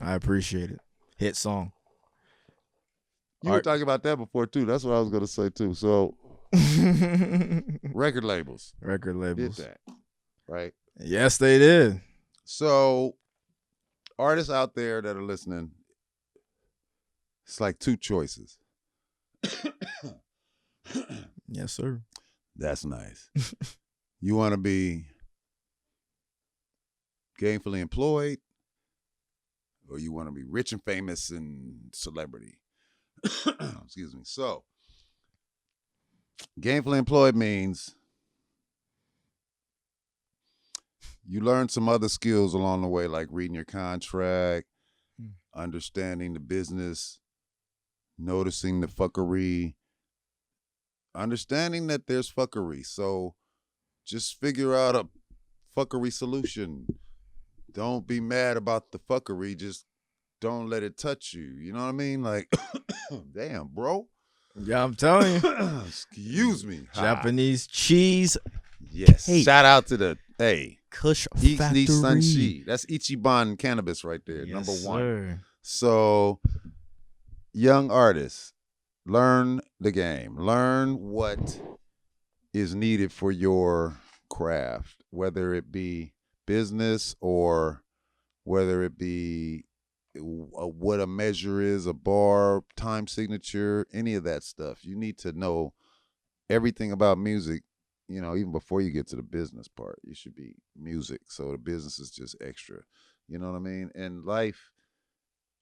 I appreciate it. Hit song. You were talking about that before too. That's what I was gonna say too. So record labels did that, right? Yes, they did. So artists out there that are listening, it's like 2 choices. Yes, sir. That's nice. You want to be gainfully employed, or you want to be rich and famous and celebrity. Excuse me. So, gainfully employed means you learn some other skills along the way, like reading your contract, understanding the business, noticing the fuckery, understanding that there's fuckery. So just figure out a fuckery solution. Don't be mad about the fuckery. Just don't let it touch you. You know what I mean? Like, damn, bro. Yeah, I'm telling you. Excuse me. Japanese cheese. Yes. Cake. Shout out to the Kush East Factory. Sunshi. That's Ichiban cannabis right there. Yes, number 1. Sir. So, young artists, learn the game. Learn what is needed for your craft, whether it be business or whether it be what a measure is, a bar, time signature, any of that stuff. You need to know everything about music, even before you get to the business part. You should be music. So the business is just extra. You know what I mean? And life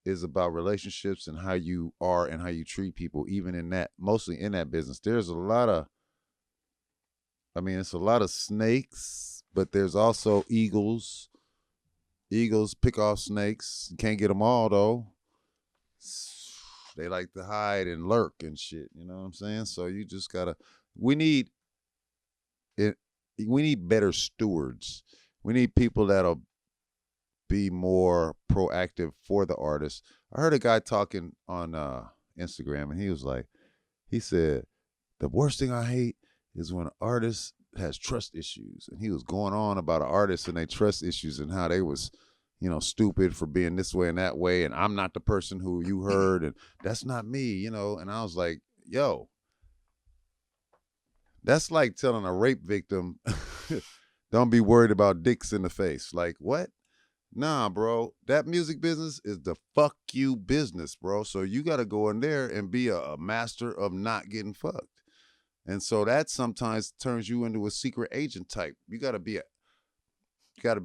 is about relationships and how you are and how you treat people, even in that, mostly in that business. There's it's a lot of snakes, but there's also eagles. Eagles pick off snakes. You can't get them all, though. They like to hide and lurk and shit. You know what I'm saying? So you just gotta. We need it. We need better stewards. We need people that'll be more proactive for the artist. I heard a guy talking on Instagram, and he said, the worst thing I hate is when an artist has trust issues. And he was going on about an artist and their trust issues and how they was, stupid for being this way and that way. And I'm not the person who you heard, and that's not me, And I was like, yo, that's like telling a rape victim, don't be worried about dicks in the face. Like, what? Nah, bro, that music business is the fuck you business, bro. So you got to go in there and be a master of not getting fucked. And so that sometimes turns you into a secret agent type. You got to be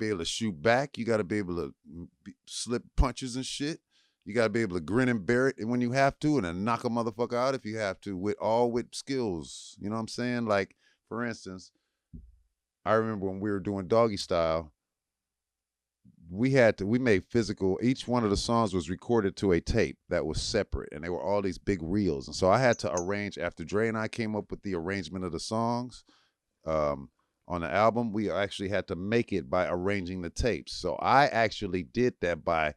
able to shoot back. You got to be able to slip punches and shit. You got to be able to grin and bear it when you have to, and then knock a motherfucker out if you have to, with skills. You know what I'm saying? Like, for instance, I remember when we were doing Doggystyle, we made physical. Each one of the songs was recorded to a tape that was separate, and they were all these big reels. And so I had to arrange, after Dre and I came up with the arrangement of the songs on the album, we actually had to make it by arranging the tapes. So I actually did that by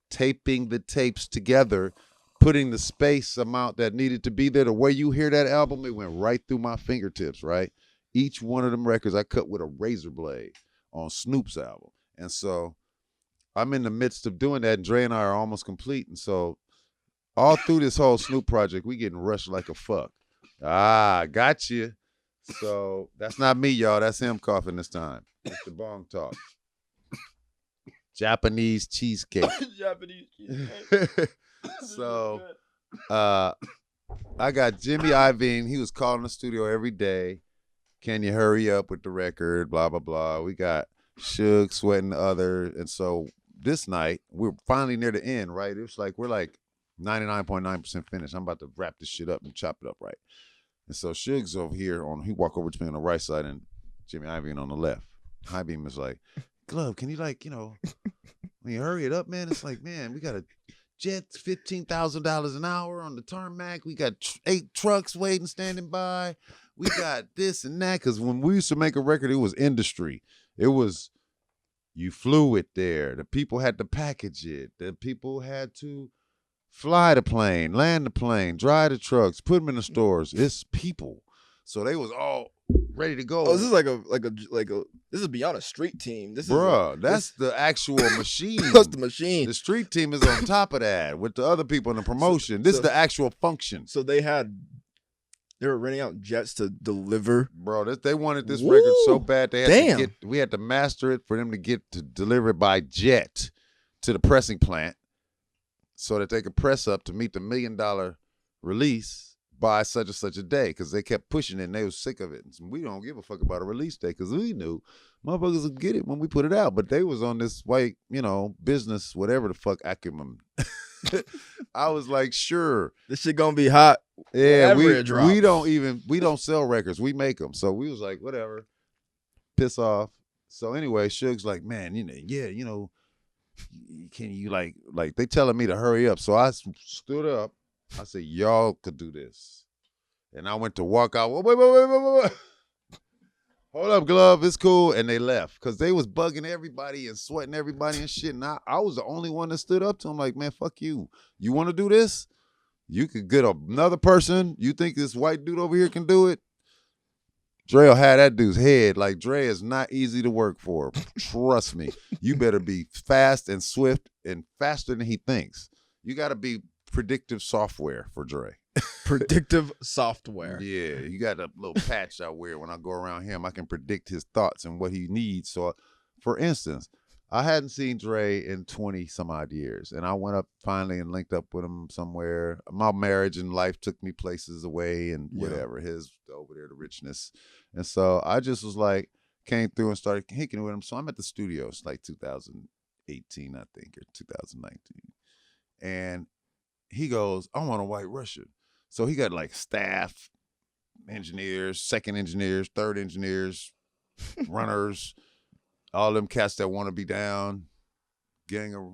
taping the tapes together, putting the space amount that needed to be there. The way you hear that album, it went right through my fingertips, right? Each one of them records I cut with a razor blade on Snoop's album. And so I'm in the midst of doing that, and Dre and I are almost complete. And so all through this whole Snoop project, we getting rushed like a fuck. Got you. So that's not me, y'all. That's him coughing this time. It's the Bong Talk. Japanese cheesecake. Japanese cheesecake. So I got Jimmy Iovine. He was calling the studio every day. Can you hurry up with the record? Blah, blah, blah. We got Suge, Sweat, and the other. And so this night, we're finally near the end, right? It was like, we're like 99.9% finished. I'm about to wrap this shit up and chop it up right. And so Suge's over here, he walk over to me on the right side and Jimmy Iovine on the left. Iovine was like, Glove, can you when you hurry it up, man? It's like, man, we got a jet, $15,000 an hour on the tarmac. We got 8 trucks waiting, standing by. We got this and that. Because when we used to make a record, it was industry. It was, you flew it there. The people had to package it. The people had to fly the plane, land the plane, drive the trucks, put them in the stores. It's people. So they was all ready to go. Oh, this is like a this is beyond a street team. This that's the actual machine. That's the machine. The street team is on top of that with the other people in the promotion. This is the actual function. So they were renting out jets to deliver. Bro, they wanted this record so bad we had to master it for them to get to deliver it by jet to the pressing plant so that they could press up to meet the $1 million release by such and such a day, because they kept pushing it and they was sick of it. And we don't give a fuck about a release day because we knew motherfuckers would get it when we put it out. But they was on this white, business, whatever the fuck acumen. I was like, sure, this shit gonna be hot. Yeah, we don't sell records, we make them. So we was like, whatever, piss off. So anyway, Suge's like, man, can you like they telling me to hurry up. So I stood up. I said, y'all could do this. And I went to walk out. Wait. Hold up, Glove. It's cool. And they left because they was bugging everybody and sweating everybody and shit. And I was the only one that stood up to them like, man, fuck you. You want to do this? You could get another person. You think this white dude over here can do it? Dre'll had that dude's head. Like, Dre is not easy to work for. Trust me. You better be fast and swift and faster than he thinks. You got to be predictive software for Dre. Predictive software. Yeah, you got a little patch I wear when I go around him. I can predict his thoughts and what he needs. So, for instance, I hadn't seen Dre in 20 some odd years, and I went up finally and linked up with him somewhere. My marriage and life took me places away and whatever. His over there, the richness. And so I just was like, came through and started kicking with him. So I'm at the studios like 2018, I think, or 2019. And he goes, I want a White Russian. So he got like staff, engineers, second engineers, third engineers, runners, all them cats that want to be down, gang of,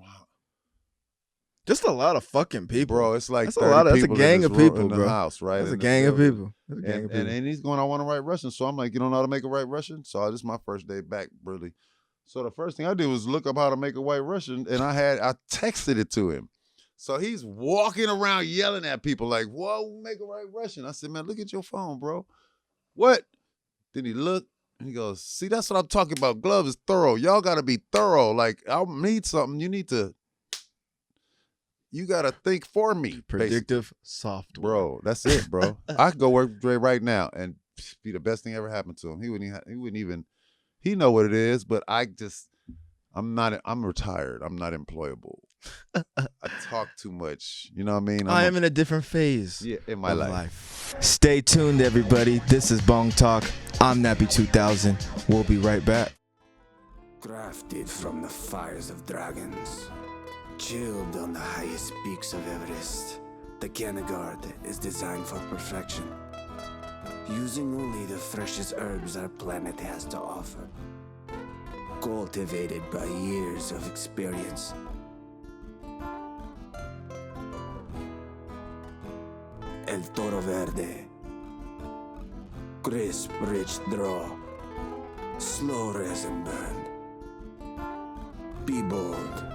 just a lot of fucking people, bro. It's like that's a lot. That's a gang of people, in the bro. house, right? That's a gang of people. And he's going, I want to write Russian. So I'm like, you don't know how to make a White Russian? So this is my first day back, really. So the first thing I did was look up how to make a White Russian, and I texted it to him. So he's walking around yelling at people like, whoa, make a White Russian. I said, man, look at your phone, bro. What? Then he looked and he goes, see, that's what I'm talking about. Glove is thorough. Y'all got to be thorough. Like, I need something. You got to think for me. Predictive software. Bro, that's it, bro. I could go work with Dre right now and be the best thing ever happened to him. He wouldn't even, he know what it is, but I'm retired. I'm not employable. I talk too much. You know what I mean? I am in a different phase in my life. Stay tuned, everybody. This is Bong Talk. I'm Nappy 2000. We'll be right back. Crafted from the fires of dragons, chilled on the highest peaks of Everest, the Canagard is designed for perfection, using only the freshest herbs our planet has to offer. Cultivated by years of experience. El Toro Verde. Crisp, rich draw. Slow resin burn. Be bold.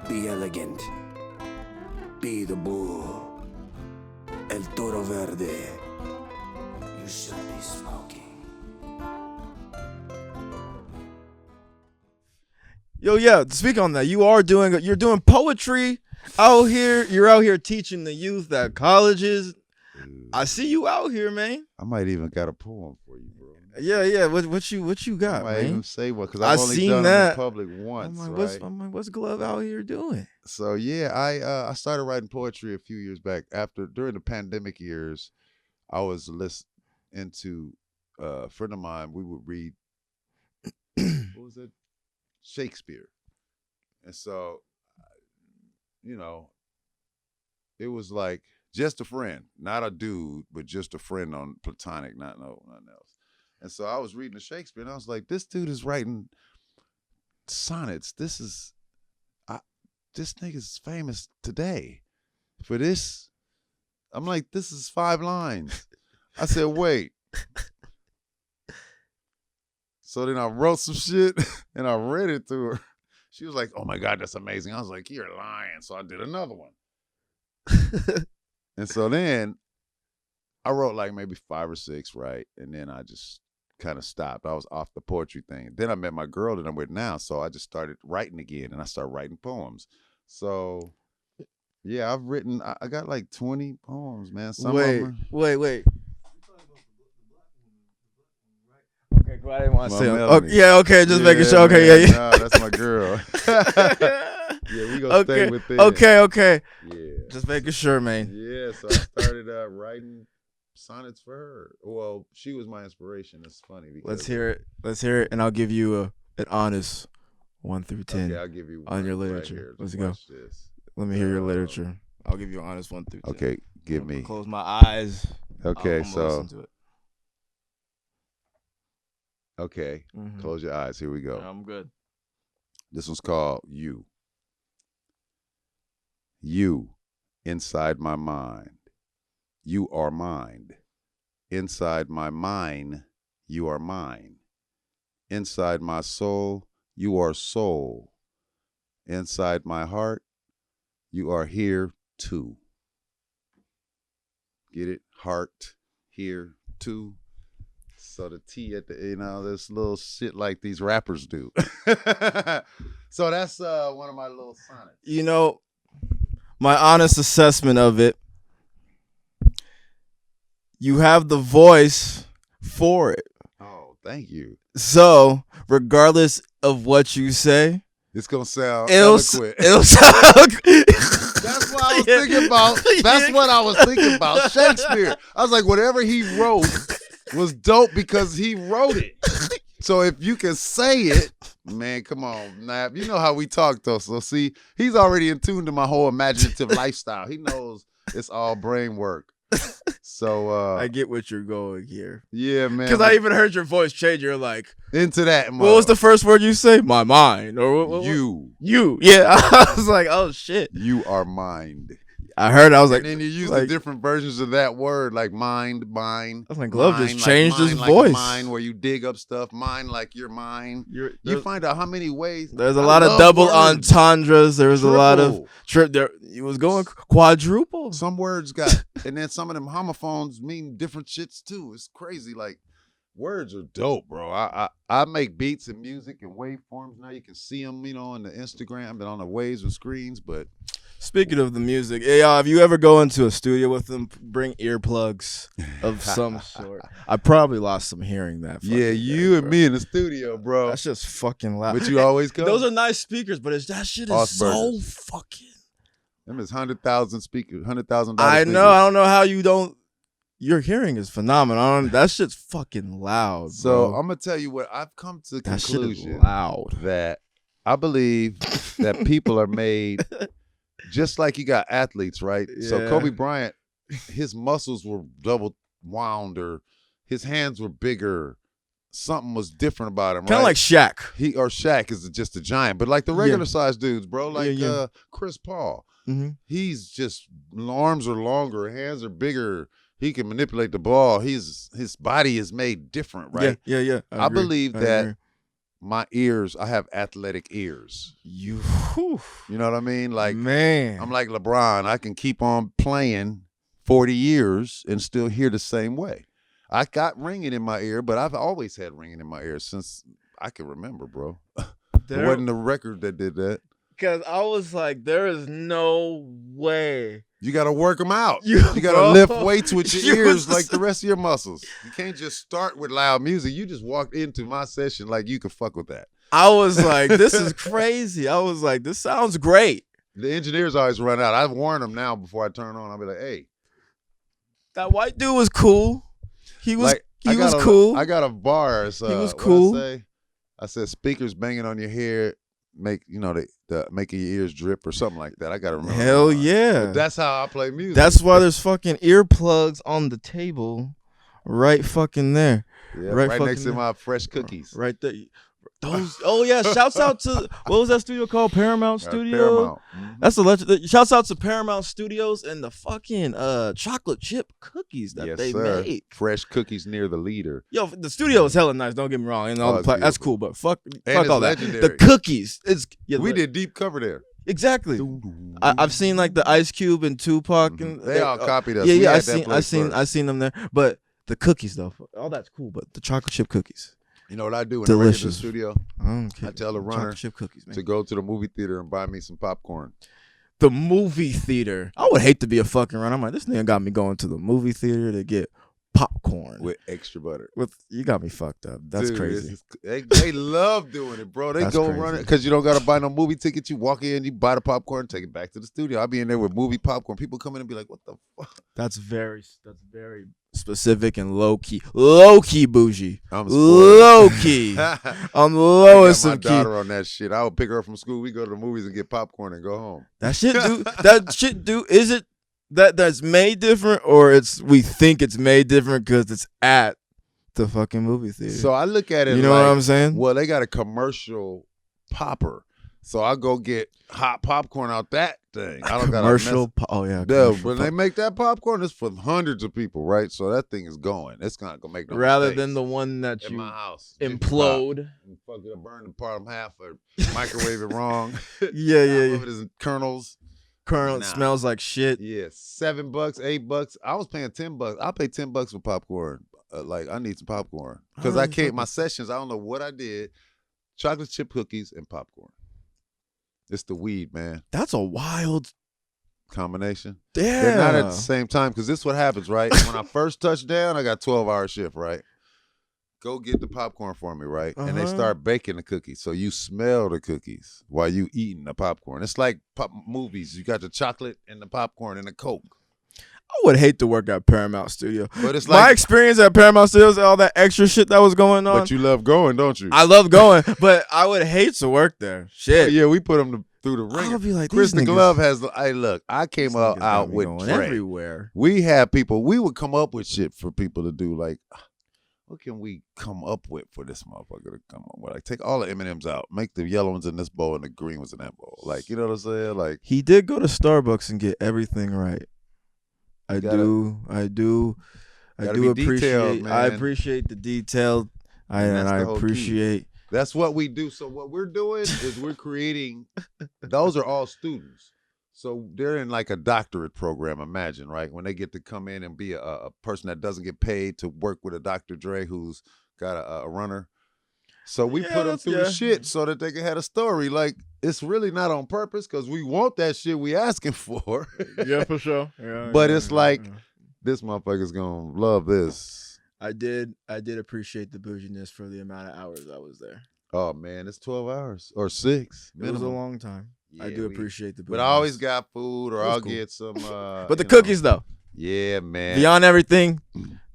Be elegant. Be the bull. El Toro Verde. You should be smoking. Yo, yeah, speak on that. You're doing poetry out here. You're out here teaching the youth at colleges. I see you out here, man. I might even got a poem for you, bro. Yeah. What you got, I might man? even say one because I've only seen done that it in public once, right? What's Glove out here doing? So yeah, I started writing poetry a few years back. During the pandemic years, I was listening to a friend of mine. We would read what was it? Shakespeare. And so, it was like just a friend, not a dude, but just a friend on platonic, nothing else. And so I was reading the Shakespeare and I was like, this dude is writing sonnets. This nigga's famous today for this. I'm like, this is 5 lines. I said, wait. So then I wrote some shit and I read it to her. She was like, oh my God, that's amazing. I was like, you're lying. So I did another one. And so then I wrote like maybe 5 or 6, right? And then I just kind of stopped. I was off the poetry thing. Then I met my girl that I'm with now. So I just started writing again and I started writing poems. So yeah, I got like 20 poems, man. Wait. Okay, cool. I didn't want to say okay, just making sure. Okay, yeah. Nah, that's my girl. Yeah, we gonna stay with it. Okay. Yeah. Just making sure, man. Yeah, so I started writing sonnets for her. Well, she was my inspiration. It's funny because Let's hear it, and I'll give you an honest 1 through 10. Okay, I'll give you on your literature. Let's go. Let me hear your literature. I'll give you an honest 1 through 10. Okay, give me. Close my eyes. Okay, I'm listen to it. Okay, Close your eyes. Here we go. I'm good. This one's called You. You, inside my mind. You are mine. Inside my mind, you are mine. Inside my soul, you are soul. Inside my heart, you are here too. Get it? Heart, here too. So the T at the, this little shit like these rappers do. So that's one of my little sonnets. My honest assessment of it, you have the voice for it. Oh, thank you. So, regardless of what you say, It's gonna sound it'll eloquent. sound. That's what I was thinking about. That's what I was thinking about. Shakespeare. I was like, whatever he wrote was dope because he wrote it. So if you can say it, man, come on, Nap. You know how we talk though. So see, he's already in tune to my whole imaginative lifestyle. He knows it's all brain work. So I get what you're going here. yeah, man. Because I even heard your voice change. You're like, into that. what was the first word you say? My mind. Or what? You. You. Yeah. I was like, oh shit. You are mind. I heard. I was like, and then you use like, the different versions of that word, like mind. I was like, Glove just mind, changed like his mind, voice. Like mind where you dig up stuff. Mind like your mind. You find out how many ways. There's a lot of double words. entendres. There was a lot of Triple. there. It was going quadruple. Some words got, and then some of them homophones mean different shits too. It's crazy. Like words are dope, bro. I make beats and music and waveforms. Now you can see them, on the Instagram and on the waves and screens. But speaking of the music, if you ever go into a studio with them, bring earplugs of some sort. I probably lost some hearing that. Yeah, you and me in the studio, bro. That's just fucking loud. But you always come. Those are nice speakers, but that shit is so fucking. Them is 100,000 speakers, $100,000. I know. I don't know how you don't. Your hearing is phenomenal. That shit's fucking loud. So bro. I'm gonna tell you what I've come to the that conclusion shit is loud. that I believe that people are made just like you got athletes, right? Yeah. So Kobe Bryant, his muscles were double wound, or his hands were bigger. Something was different about him, Kind of right? like Shaq. Shaq is just a giant, but like the regular sized dudes, bro, like Chris Paul. Mm-hmm. He's just arms are longer, hands are bigger. He can manipulate the ball. His body is made different, right? Yeah. I believe that my ears, I have athletic ears. You know what I mean? Like, man, I'm like LeBron. I can keep on playing 40 years and still hear the same way. I got ringing in my ear, but I've always had ringing in my ear since I can remember, bro. It wasn't the record that did that. Because I was like, there is no way. You got to work them out. You got to lift weights with your ears like the rest of your muscles. You can't just start with loud music. You just walked into my session like you could fuck with that. I was like, this is crazy. I was like, this sounds great. The engineers always run out. I warn them now before I turn on. I'll be like, hey. That white dude was cool. He was like, cool. I got a bar. So he was cool. I said speakers banging on your hair make making your ears drip or something like that. I gotta remember. Hell yeah. But that's how I play music. That's why there's fucking earplugs on the table, right fucking there. Yeah, right next to my fresh cookies. Right there. Those. Oh yeah. Shouts out to what was that studio called? Paramount Studio. Paramount. Mm-hmm. That's a legend. Shouts out to Paramount Studios and the fucking chocolate chip cookies that they make. Fresh cookies near the leader. Yo, the studio is hella nice. Don't get me wrong. And all that's cool, but fuck all legendary. that. The cookies. We did deep cover there. Exactly. I've seen like the Ice Cube and Tupac and they all copied us. Yeah, I seen them there. But the cookies though, all that's cool. But the chocolate chip cookies. You know what I do in delicious. the studio? I tell the runner chip cookies, man. to go to the movie theater and buy me some popcorn. The movie theater. I would hate to be a fucking runner. I'm like, this nigga got me going to the movie theater to get popcorn with extra butter. You got me fucked up. That's crazy. They love doing it, bro. They go run it because you don't gotta buy no movie ticket. You walk in, you buy the popcorn, take it back to the studio. I'll be in there with movie popcorn. People come in and be like, "What the fuck?" That's very specific and low key bougie. I'm low key. I'm lowest of key. My daughter on that shit. I would pick her up from school. We go to the movies and get popcorn and go home. That shit, dude. Is it that's made different, or we think it's made different because it's at the fucking movie theater? So I look at it. You know what I'm saying? Well, they got a commercial popper. So I go get hot popcorn out that thing. I don't got commercial. Oh yeah, when they make that popcorn, it's for hundreds of people, right? So that thing is going. It's not gonna make no rather mistakes. than the one that in you my house implode and fuck it up, burn the part half, or microwave it wrong. yeah. It is kernels. Smells like shit. Yeah, $7, $8. I was paying $10. I'll pay $10 for popcorn. I need some popcorn because I can't. My sessions, I don't know what I did. Chocolate chip cookies and popcorn. It's the weed, man. That's a wild combination. Damn. They're not at the same time because this is what happens, right? When I first touched down, I got 12-hour shift, right? Go get the popcorn for me, right? And they start baking the cookies. So you smell the cookies while you eating the popcorn. It's like movies. You got the chocolate and the popcorn and the Coke. I would hate to work at Paramount Studio. But it's my like experience at Paramount Studios, all that extra shit that was going on. But you love going, don't you? I love going, but I would hate to work there. Shit. Yeah, we put them through the ring. I'll be like, Chris these the niggas- Glove has. Hey, look, I came out with going Trey. everywhere. We had people. We would come up with shit for people to do. Like, what can we come up with for this motherfucker to come up with? Like, take all the M&Ms out, make the yellow ones in this bowl and the green ones in that bowl. Like, you know what I'm saying? Like, He did go to Starbucks and get everything right. I gotta do be appreciate. detailed, man. I appreciate the detail. I the whole key. appreciate. that's what we do. So what we're doing is we're creating. Those are all students. So they're in like a doctorate program. Imagine, right? When they get to come in and be a person that doesn't get paid to work with a Dr. Dre who's got a runner. So we put them through the shit so that they can have a story. Like, it's really not on purpose because we want that shit we asking for. Yeah, for sure. Yeah, But it's like, this motherfucker's gonna love this. I did appreciate the bouginess for the amount of hours I was there. Oh man, it's 12 hours or 6. It was a long time. I Yeah, do appreciate the bouginess. But I always got food or It was I'll cool. get some. But the cookies though, Yeah, man. beyond everything,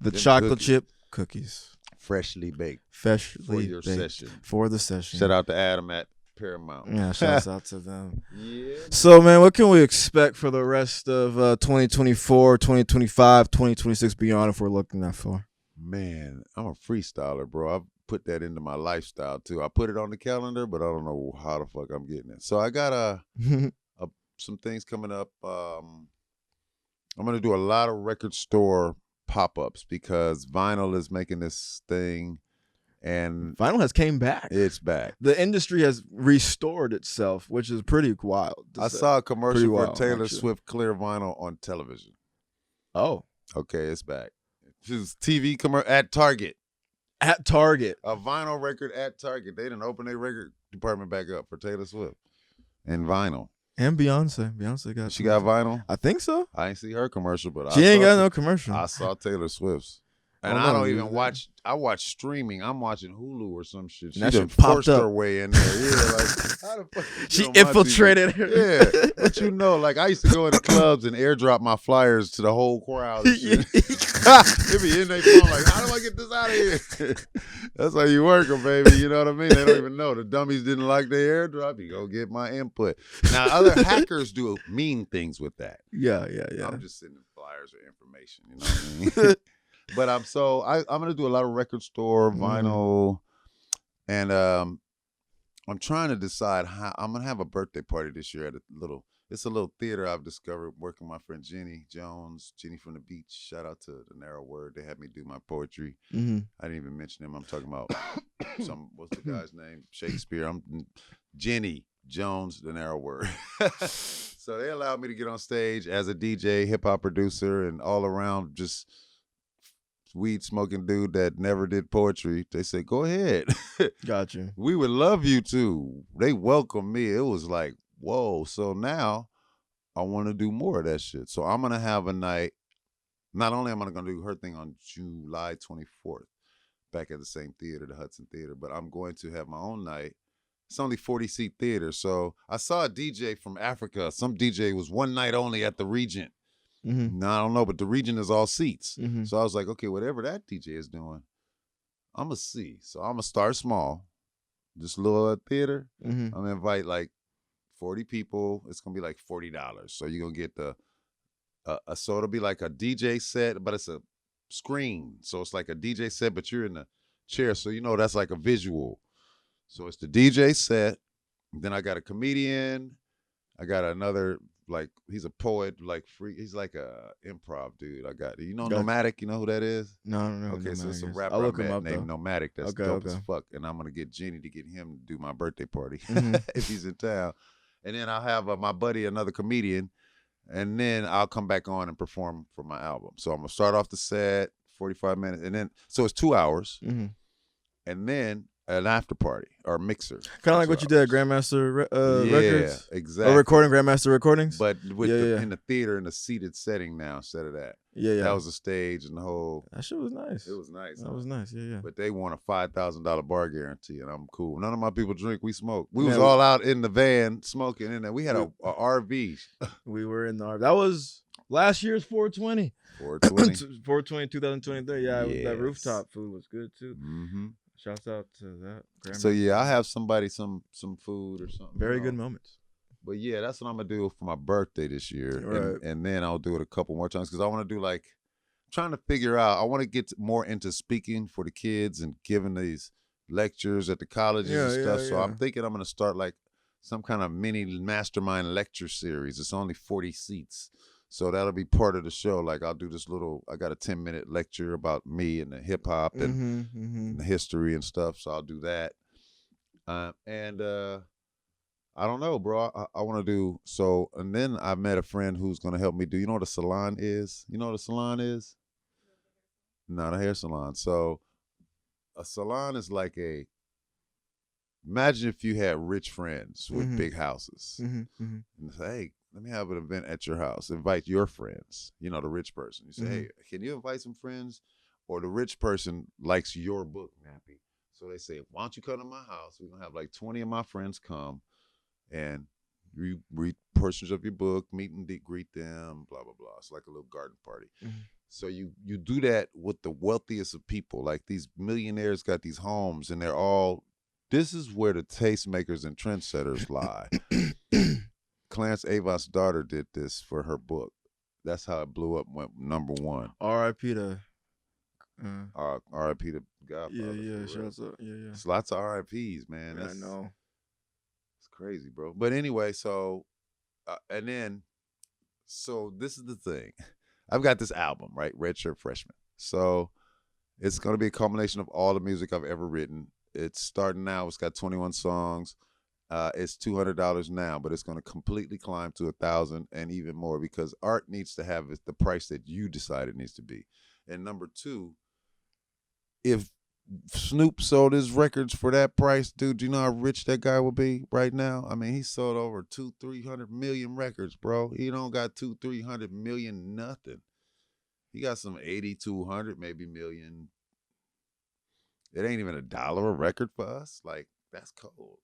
the Them chocolate cookies. chip cookies, Freshly baked freshly for your baked session. for the session. Shout out to Adam at Paramount. Yeah, shouts out to them. Yeah. So, man, what can we expect for the rest of 2024, 2025, 2026 beyond if we're looking that far? Man, I'm a freestyler, bro. I put that into my lifestyle too. I put it on the calendar, but I don't know how the fuck I'm getting it. So I got some things coming up. I'm gonna do a lot of record store pop-ups because vinyl is making this thing, and Vinyl has came back. it's back. The industry has restored itself, which is pretty wild. to I say. saw a commercial Pretty for wild, Taylor actually. Swift clear vinyl on television. Oh, Okay, it's back. It's TV commercial at Target. at Target. A vinyl record at Target. They didn't open their record department back up for Taylor Swift and vinyl. And Beyonce. Beyonce got She got vinyl. I think so. I ain't see her commercial, but She I ain't saw got no commercial. I saw Taylor Swift's. And Oh, I no, don't you- even watch. I watch streaming. I'm watching Hulu or some shit. She And that done shit popped forced up. her way in there. Yeah, like how the fuck you She get on my TV? infiltrated her. Yeah, but you know, like I used to go into clubs and airdrop my flyers to the whole crowd. And shit. They be in their phone like, how do I get this out of here? That's how you work them, baby. You know what I mean? They don't even know. The dummies didn't like their airdrop. You go get my input. Now, other hackers do mean things with that. Yeah. I'm just sending flyers or information. You know what I mean? But I'm gonna do a lot of record store vinyl, and I'm trying to decide how I'm gonna have a birthday party this year at it's a little theater I've discovered working with my friend Jenny Jones, Jenny from the Beach. Shout out to the Narrow Word. They had me do my poetry. Mm-hmm. I didn't even mention him. I'm talking about what's the guy's name? Shakespeare. I'm Jenny Jones, the Narrow Word. So they allowed me to get on stage as a DJ, hip hop producer, and all around just weed smoking dude that never did poetry. They said, go ahead. Got you. We would love you to. They welcomed me. It was like, whoa. So now I want to do more of that shit. So I'm going to have a night. Not only am I going to do her thing on July 24th, back at the same theater, the Hudson Theater, but I'm going to have my own night. It's only 40-seat theater. So I saw a DJ from Africa. Some DJ was one night only at the Regent. Mm-hmm. No, I don't know, but the Regent is all seats. Mm-hmm. So I was like, okay, whatever that DJ is doing, I'm going to see. So I'm going to start small, just a little theater. Mm-hmm. I'm going to invite like 40 people. It's going to be like $40. So you're going to get so it'll be like a DJ set, but it's a screen. So it's like a DJ set, but you're in the chair. So, that's like a visual. So it's the DJ set. Then I got a comedian. I got another, like, he's a poet, like free. He's like a improv dude. I got, Gotcha. Nomadic, you know who that is? No, I don't know. Okay, so it's a I'll rapper look I him met up named though. Nomadic. That's Okay, dope as okay. fuck. And I'm going to get Jenny to get him to do my birthday party Mhm. if he's in town. And then I'll have my buddy, another comedian, and then I'll come back on and perform for my album. So I'm going to start off the set, 45 minutes, and then, so it's 2 hours. Mm-hmm. And then an after party or mixer. Kind of like what you did at Grandmaster Records? Exactly. Or recording Grandmaster Recordings? But with Yeah. in the theater in a seated setting now instead of that. Yeah. That was a stage and the whole. That shit was nice. It was nice. That was nice. Yeah. But they want a $5,000 bar guarantee, and I'm cool. None of my people drink. We smoke. We was Man, all out in the van smoking, and then we had a RV. We were in the. That was last year's 420. 420. 420 2023. Yeah, Yes. that rooftop food was good too. Mm-hmm. Shouts out to that. Grandma. So yeah, I have somebody some food or something. Very good moments. But yeah, that's what I'm gonna do for my birthday this year, Right. and then I'll do it a couple more times because I want to do like trying to figure out. I want to get more into speaking for the kids and giving these lectures at the colleges and stuff. So I'm thinking I'm gonna start like some kind of mini mastermind lecture series. It's only 40 seats. So that'll be part of the show. Like I'll do this I got a 10-minute lecture about me and the hip hop and the history and stuff. So I'll do that. And I don't know, bro. I want to do so. And then I met a friend who's going to help me do, you know what a salon is? You know what a salon is? Not a hair salon. So a salon is like imagine if you had rich friends with big houses and say, hey, let me have an event at your house. Invite your friends, the rich person. You say, hey, can you invite some friends? Or the rich person likes your book, Nappy. So they say, why don't you come to my house? We're going to have like 20 of my friends come and read portions of your book, meet and greet them, blah, blah, blah. It's like a little garden party. So you do that with the wealthiest of people. Like these millionaires got these homes and this is where the tastemakers and trendsetters lie. Clarence Avant's daughter did this for her book. That's how it blew up, went #1. R.I.P. to R.I.P. to Godfather. Yeah, shouts out. Yeah. It's lots of R.I.P.s, man. I know. It's crazy, bro. But anyway, so this is the thing. I've got this album, right? Red Shirt Freshman. So it's going to be a combination of all the music I've ever written. It's starting now. It's got 21 songs. It's $200 now, but it's going to completely climb to $1,000 and even more because art needs to have the price that you decide it needs to be. And number two, if Snoop sold his records for that price, dude, do you know how rich that guy would be right now? I mean, he sold over 200-300 million records, bro. He don't got 200-300 million nothing. He got some 80-100 maybe million. It ain't even $1 a record for us. That's cold.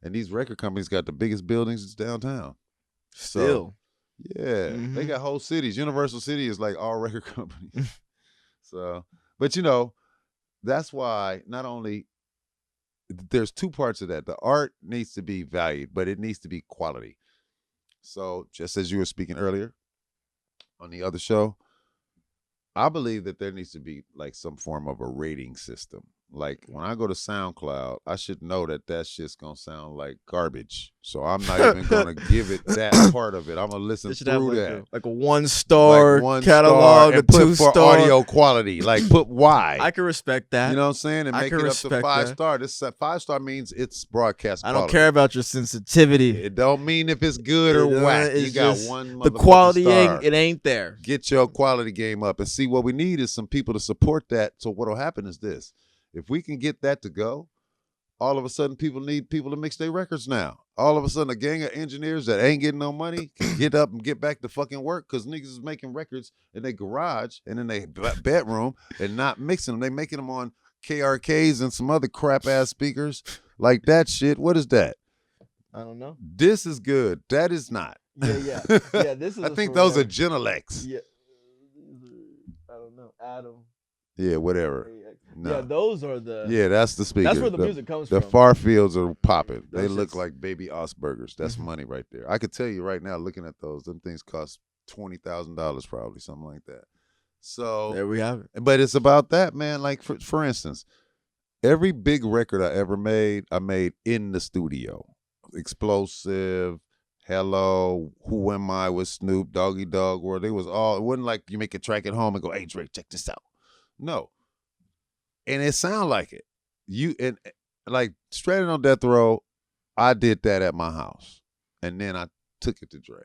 And these record companies got the biggest buildings downtown. Still. Yeah. They got whole cities. Universal City is like all record companies. But that's why not only there's two parts of that. The art needs to be valued, but it needs to be quality. So just as you were speaking earlier on the other show, I believe that there needs to be like some form of a rating system. Like when I go to SoundCloud, I should know that shit's gonna sound like garbage. So I'm not even gonna give it that part of it. I'm gonna listen through that. Like a 1-star catalog, a 2-star for audio quality. Like put why. I can respect that. You know what I'm saying? And make it up to 5-star. This 5-star means it's broadcast quality. I don't care about your sensitivity. It don't mean if it's good or whack. You got one the quality star. ain't there. Get your quality game up and see what we need is some people to support that. So what'll happen is this. If we can get that to go, all of a sudden people need people to mix their records now. All of a sudden a gang of engineers that ain't getting no money can get up and get back to fucking work because niggas is making records in their garage and in their bedroom and not mixing them. They making them on KRKs and some other crap-ass speakers. Like that shit, what is that? I don't know. This is good. That is not. Yeah. Yeah, this is I think those are Genelecs. Yeah. I don't know. Adam. Yeah, whatever. No. Yeah, those are the. Yeah, that's the speaker. That's where the music comes from. The far fields are popping. They look like baby Osburgers. That's money right there. I could tell you right now, looking at those, them things cost $20,000 probably, something like that. So there we have it. But it's about that, man. Like for instance, every big record I ever made, I made in the studio. Explosive, Hello, Who Am I with Snoop, Doggy Dog World. It wasn't like you make a track at home and go, hey Drake, check this out. No. And it sound like it. Like Stranded on Death Row, I did that at my house. And then I took it to Dre.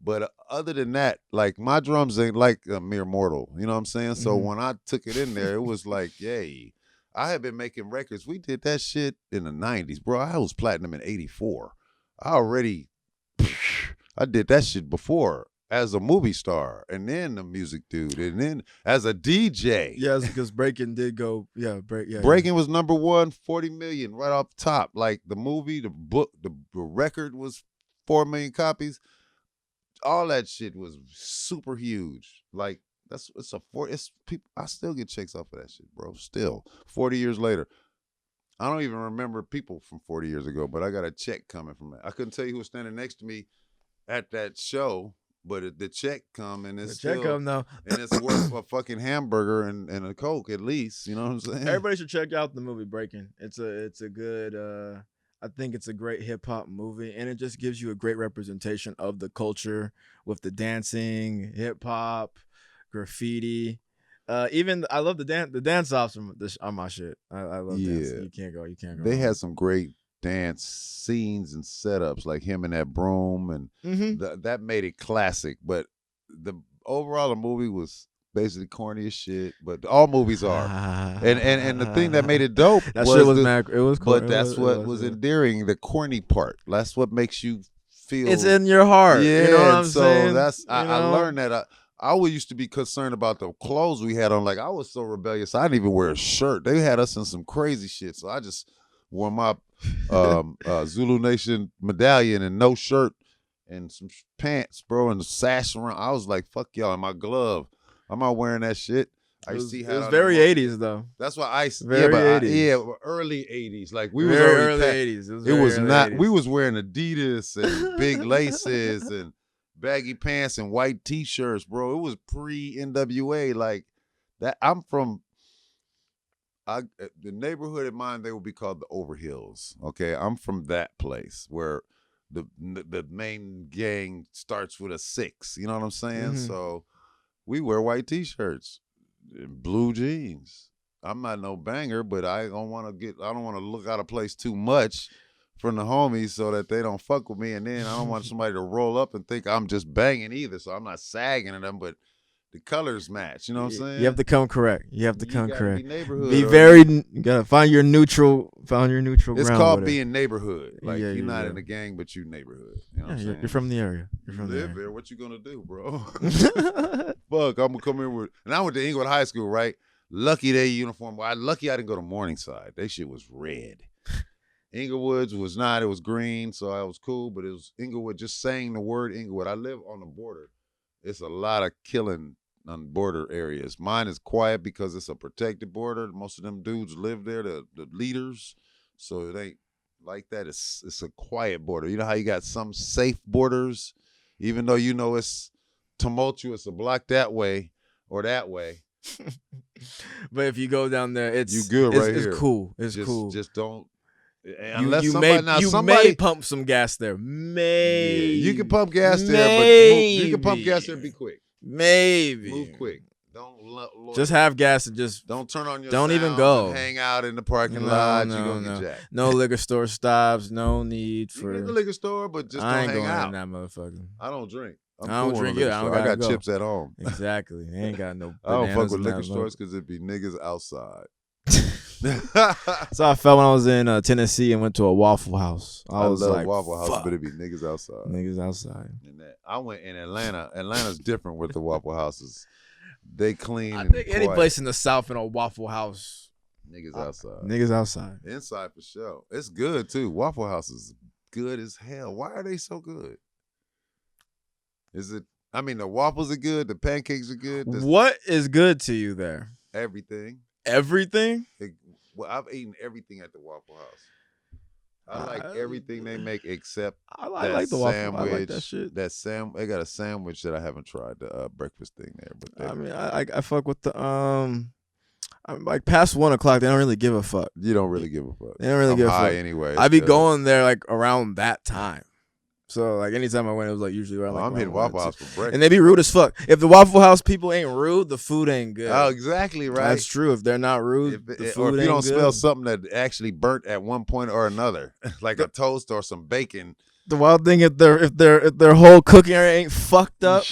But other than that, like my drums ain't like a mere mortal. You know what I'm saying? So when I took it in there, it was like, yay. I had been making records. We did that shit in the 90s, bro. I was platinum in 84. I did that shit before as a movie star, and then the music dude, and then as a DJ. Yes, because Breakin did go. Yeah, Breakin was number one, 40 million right off the top. Like the movie, the book, the record was 4 million copies. All that shit was super huge. Like it's people. I still get checks off of that shit, bro. Still, 40 years later. I don't even remember people from 40 years ago, but I got a check coming from that. I couldn't tell you who was standing next to me at that show, but the check come and it's check come though, and it's worth a fucking hamburger and a Coke at least. You know what I'm saying? Everybody should check out the movie Breakin. It's a good. I think it's a great hip hop movie, and it just gives you a great representation of the culture with the dancing, hip hop, graffiti. Even I love the dance offs on my shit. I love dancing. You can't go. They had some great dance scenes and setups, like him and that broom, and that made it classic. But the movie was basically corny as shit. But all movies are. And the thing that made it dope that shit was mad. It was corny. But that's what was endearing. The corny part. That's what makes you feel. It's in your heart. Yeah. You know what I'm saying? That's I learned that. I always used to be concerned about the clothes we had on. Like, I was so rebellious, I didn't even wear a shirt. They had us in some crazy shit, so I just wore my Zulu Nation medallion and no shirt and some pants, bro, and the sash around. I was like, fuck y'all, and my glove. I'm not wearing that shit. It was very 80s, though. That's why I very 80s. Early 80s. Like, we was early 80s. It was not. 80s. We was wearing Adidas and big laces and baggy pants and white t-shirts, bro. It was pre-NWA. Like that. I'm from the neighborhood in mine, they would be called the Overhills. Okay. I'm from that place where the main gang starts with a 6. You know what I'm saying? So we wear white t-shirts and blue jeans. I'm not no banger, but I don't want to look out of place too much from the homies so that they don't fuck with me, and then I don't want somebody to roll up and think I'm just banging either, so I'm not sagging at them, but the colors match, you know what I'm saying? You have to come correct. You have to come correct. You gotta find your neutral ground. It's called being neighborhood. Like, you're not in the gang, but you neighborhood. You know what I'm saying? You're from the area. You're from live there. What you gonna do, bro? Fuck, I'm gonna come in with, and I went to Inglewood High School, right? Lucky they uniform. Lucky I didn't go to Morningside. That shit was red. Inglewood's was not. It was green, so I was cool. But it was Inglewood. Just saying the word Inglewood. I live on the border. It's a lot of killing on border areas. Mine is quiet because it's a protected border. Most of them dudes live there, the leaders. So it ain't like that. It's a quiet border. You know how you got some safe borders, even though you know it's tumultuous, a block that way or that way. But if you go down there, it's you good right here. It's cool. It's cool. Just don't. Unless you may pump some gas there. Maybe you can pump gas there, but you can pump gas there and be quick. Maybe move quick. Just have gas and just don't turn on your. Don't even go. And hang out in the parking lot. You're gonna get jacked. No liquor store stops. No need for. You get the liquor store, but just I don't ain't hang going out. in that motherfucker. I don't drink. I don't drink either. I got chips at home. Exactly. I ain't got no. I don't fuck with liquor stores because it be niggas outside. So I felt when I was in Tennessee and went to a Waffle House. I was love like, Waffle House, fuck. but it be niggas outside. Niggas outside. And I went in Atlanta. Atlanta's different with the Waffle Houses. They clean. I think any place in the South in a Waffle House. Niggas outside. Niggas outside. Inside for sure. It's good too. Waffle House is good as hell. Why are they so good? Is it? I mean, the waffles are good. The pancakes are good. What is good to you there? Everything. Everything? Well, I've eaten everything at the Waffle House. I like everything they make except I like the waffle. I like that shit. They got a sandwich that I haven't tried, the breakfast thing there. But I mean, I fuck with the I'm like past 1 o'clock. They don't really give a fuck. You don't really give a fuck. They don't really give a fuck anyway. I be going there like around that time. So like anytime I went, it was like usually around. I'm hitting Waffle House for breakfast, and they be rude as fuck. If the Waffle House people ain't rude, the food ain't good. Oh, exactly right. That's true. If they're not rude, the food or if you don't good. smell something that actually burnt at one point or another, like a toast or some bacon. The wild thing, if their whole cooking area ain't fucked up,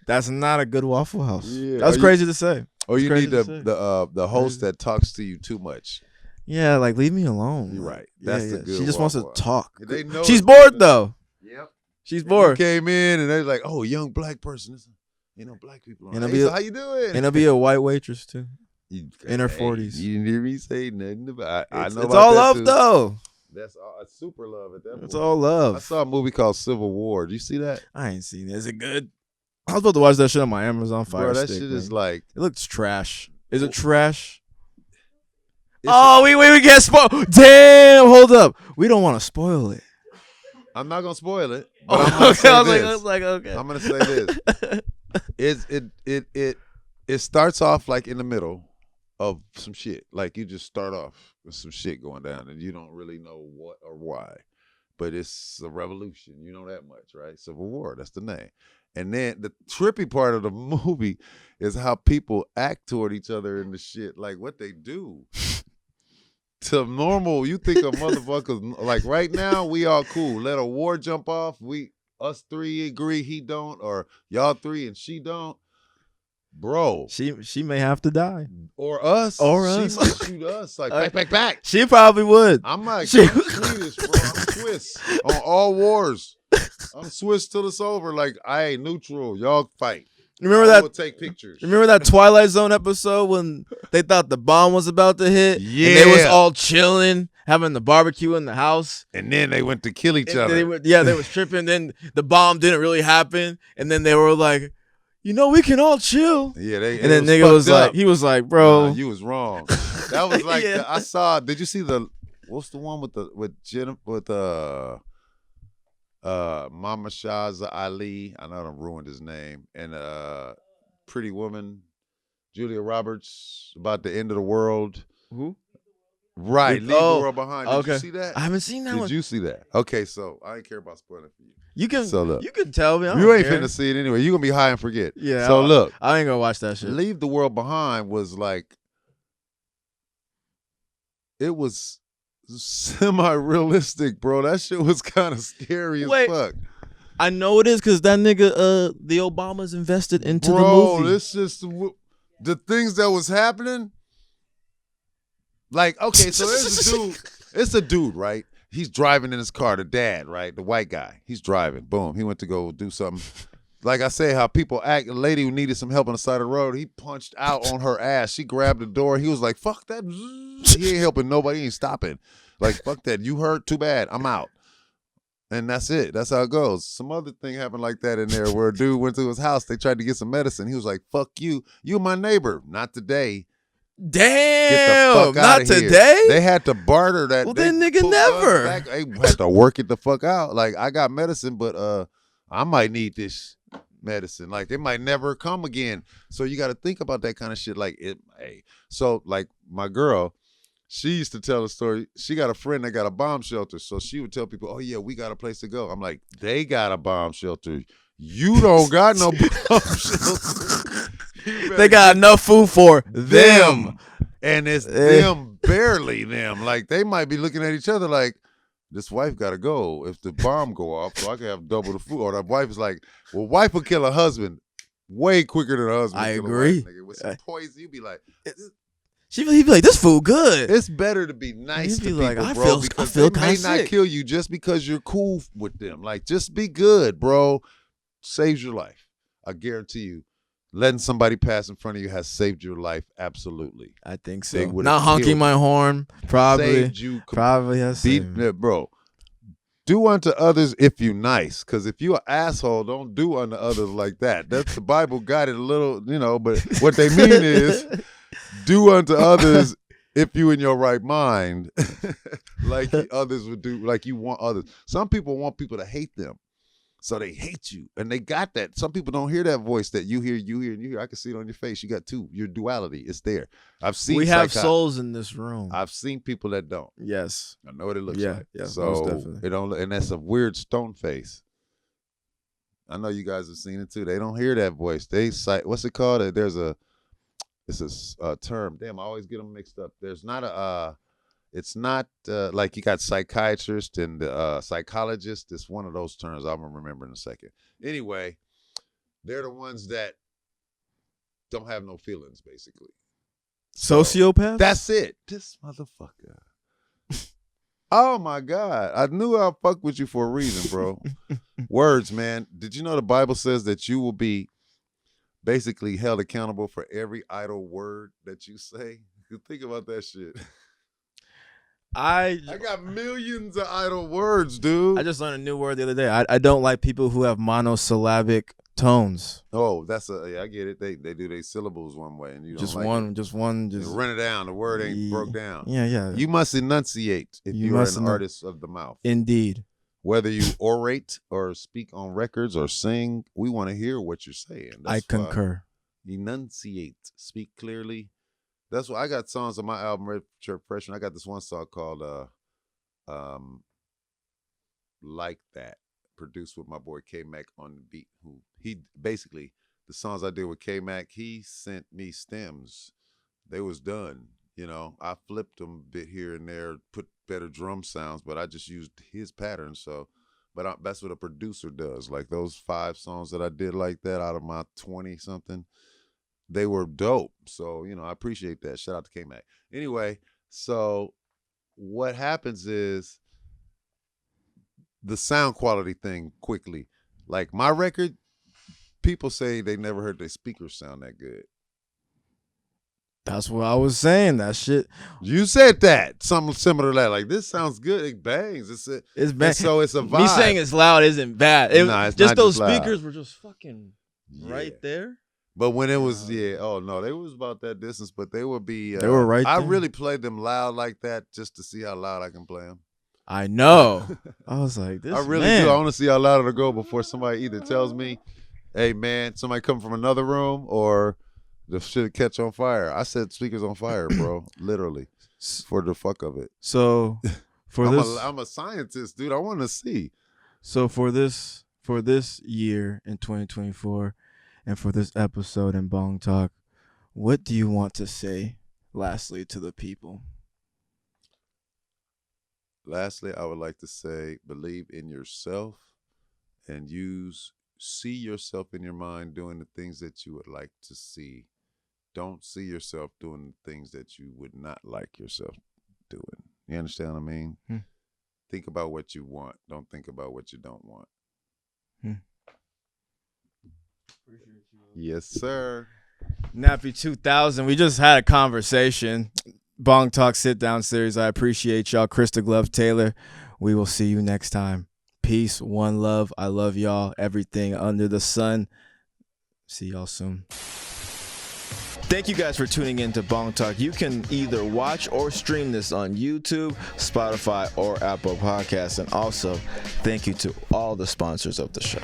that's not a good Waffle House. Yeah. That's crazy to say. Or It's you crazy need to say. the host that talks to you too much. Yeah, like leave me alone. You're Like, right. That's yeah, the yeah. good She just wants to one. talk. They know She's it's bored good. though. Yep. She's You bored. came in and they're like, "Oh, young black person. Black people on. And it'll Hey, be so how you doing?" And it'll be a white waitress too. In her Hey, 40s. You didn't hear me say nothing about. I know It's about all that love too. though. That's all, super love at that point. It's all love. I saw a movie called Civil War. Did you see that? I ain't seen it. Is it good? I was about to watch that shit on my Amazon Fire Bro, that Stick. shit man. is like. It looks trash. Is it trash? Oh, we can't spoil. Damn, hold up. We don't want to spoil it. I'm not gonna spoil it. But I'm gonna say I this. was like, okay. I'm gonna say this. It starts off like in the middle of some shit. Like you just start off with some shit going down, and you don't really know what or why. But it's a revolution. You know that much, right? Civil War. That's the name. And then the trippy part of the movie is how people act toward each other in the shit, like what they do. To normal, you think of motherfuckers like right now we all cool. Let a war jump off. Us three agree he don't, or y'all three and she don't. Bro, She may have to die. or us, she might shoot us like back. She probably would. I'm like She- I'm Swedish, bro. I'm Swiss on all wars. I'm Swiss till it's over. Like I ain't neutral. Y'all fight. Remember I that? will take pictures. Remember that Twilight Zone episode when they thought the bomb was about to hit? Yeah. And they was all chilling, having the barbecue in the house. And then they went to kill each And other. they was tripping. Then the bomb didn't really happen. And then they were like, we can all chill. Yeah, And then nigga was like, he was like, bro. Nah, you was wrong. That was like Yeah. I saw. Did you see what's the one with Jennifer Mama Shaza Ali? I know I ruined his name. And Pretty Woman, Julia Roberts, about the end of the world. Who? Right, leave the world behind. Did okay. you see that? I haven't seen that one. Did you see that? Okay, so I ain't care about spoiling for you. You can look, you can tell me. I you don't ain't care. finna see it anyway. You gonna be high and forget. Yeah. So look, I ain't gonna watch that shit. Leave the World Behind was like, it was semi-realistic, bro. That shit was kind of scary as fuck. I know it is because that nigga, the Obamas invested into the Bro, movie. this just the things that was happening. Like, okay, so there's a dude. It's a dude, right? He's driving in his car. The dad, right? The white guy. He's driving. Boom. He went to go do something. Like I say, how people act. A lady who needed some help on the side of the road. He punched out on her ass. She grabbed the door. He was like, "Fuck that." He ain't helping nobody. He ain't stopping. Like, fuck that. You hurt. Too bad. I'm out. And that's it. That's how it goes. Some other thing happened like that in there where a dude went to his house. They tried to get some medicine. He was like, "Fuck you. You my neighbor. Not today." Damn, Get the fuck not outta here. today. They had to barter that. Well, they then nigga pulled guns never. back. They had to work it the fuck out. Like, I got medicine, but I might need this medicine. Like, it might never come again. So you got to think about that kind of shit. Like, so like my girl, she used to tell a story. She got a friend that got a bomb shelter. So she would tell people, "Oh yeah, we got a place to go." I'm like, they got a bomb shelter. You don't got no bomb shelter. They got enough food for them. And it's them, barely them. Like, they might be looking at each other like, this wife got to go if the bomb go off so I can have double the food. Or the wife is like, well, wife will kill a husband way quicker than a husband. I kill agree. A wife, nigga. With some poison, you be like, He'd be like, this food good. it's better to be nice He'd to be like, people, I bro, feel because kinda they may not sick. kill you just because you're cool with them. Like, just be good, bro. Saves your life. I guarantee you. Letting somebody pass in front of you has saved your life, absolutely. I think They so. would've Not honking killed my horn. Probably. Saved you. Probably has saved me. Bro, do unto others if you nice. Because if you an asshole, don't do unto others like that. That's the Bible got it a little, but what they mean is do unto others if you in your right mind, like others would do, like you want others. Some people want people to hate them. So they hate you, and they got that. Some people don't hear that voice that you hear, and you hear. I can see it on your face. You got two. Your duality is there. I've seen. We have souls in this room. I've seen people that don't. Yes. I know what it looks like. Yeah, most So definitely. it don't, and that's a weird stone face. I know you guys have seen it too. They don't hear that voice. They cite, what's it called? It's a term. Damn, I always get them mixed up. There's not a. It's not like you got psychiatrist and psychologist. It's one of those terms. I'm gonna remember in a second. Anyway, they're the ones that don't have no feelings, basically. Sociopath? That's it. This motherfucker. Oh my God. I knew I'd fuck with you for a reason, bro. Words, man. Did you know the Bible says that you will be basically held accountable for every idle word that you say? You think about that shit. I got millions of idle words, dude. I just learned a new word the other day. I don't like people who have monosyllabic tones. Oh, I get it. They do their syllables one way, and you don't Just like one, it. just one, just run it down. The word ain't broke down. Yeah. You must enunciate if you're an artist of the mouth. Indeed. Whether you orate or speak on records or sing, we want to hear what you're saying. I concur. Enunciate, speak clearly. That's why I got songs on my album, Red Shirt Freshman. I got this one song called Like That, produced with my boy K-Mac on the beat. He basically, the songs I did with K-Mac, he sent me stems. They was done. You know, I flipped them a bit here and there, put better drum sounds, but I just used his pattern. So, that's what a producer does. Like those 5 songs that I did like that out of my 20-something, they were dope. So, you know, I appreciate that. Shout out to K-Mac. Anyway, so what happens is the sound quality thing quickly. Like my record, people say they never heard their speakers sound that good. That's what I was saying. That shit. You said that. Something similar to that. Like, this sounds good. It bangs. It's bang. So it's a vibe. Me saying it's loud isn't bad. It's just those just speakers were just fucking right there. But when it was, they was about that distance, but they would be. They were right there. I really played them loud like that just to see how loud I can play them. I know. I was like, this. I really do. I want to see how loud it'll go before somebody either tells me, "Hey, man, somebody come from another room," or the shit catch on fire. I set speakers on fire, bro. Literally, for the fuck of it. So, I'm a scientist, dude. I want to see. So for this year in 2024. And for this episode in Bong Talk, what do you want to say lastly to the people? Lastly, I would like to say, believe in yourself and see yourself in your mind doing the things that you would like to see. Don't see yourself doing the things that you would not like yourself doing. You understand what I mean? Think about what you want. Don't think about what you don't want. Yes, sir. Nappy 2000. We just had a conversation. Bong Talk Sit-Down Series. I appreciate y'all. Krista Glove Taylor. We will see you next time. Peace, one love. I love y'all. Everything under the sun. See y'all soon. Thank you guys for tuning in to Bong Talk. You can either watch or stream this on YouTube, Spotify, or Apple Podcasts. And also, thank you to all the sponsors of the show.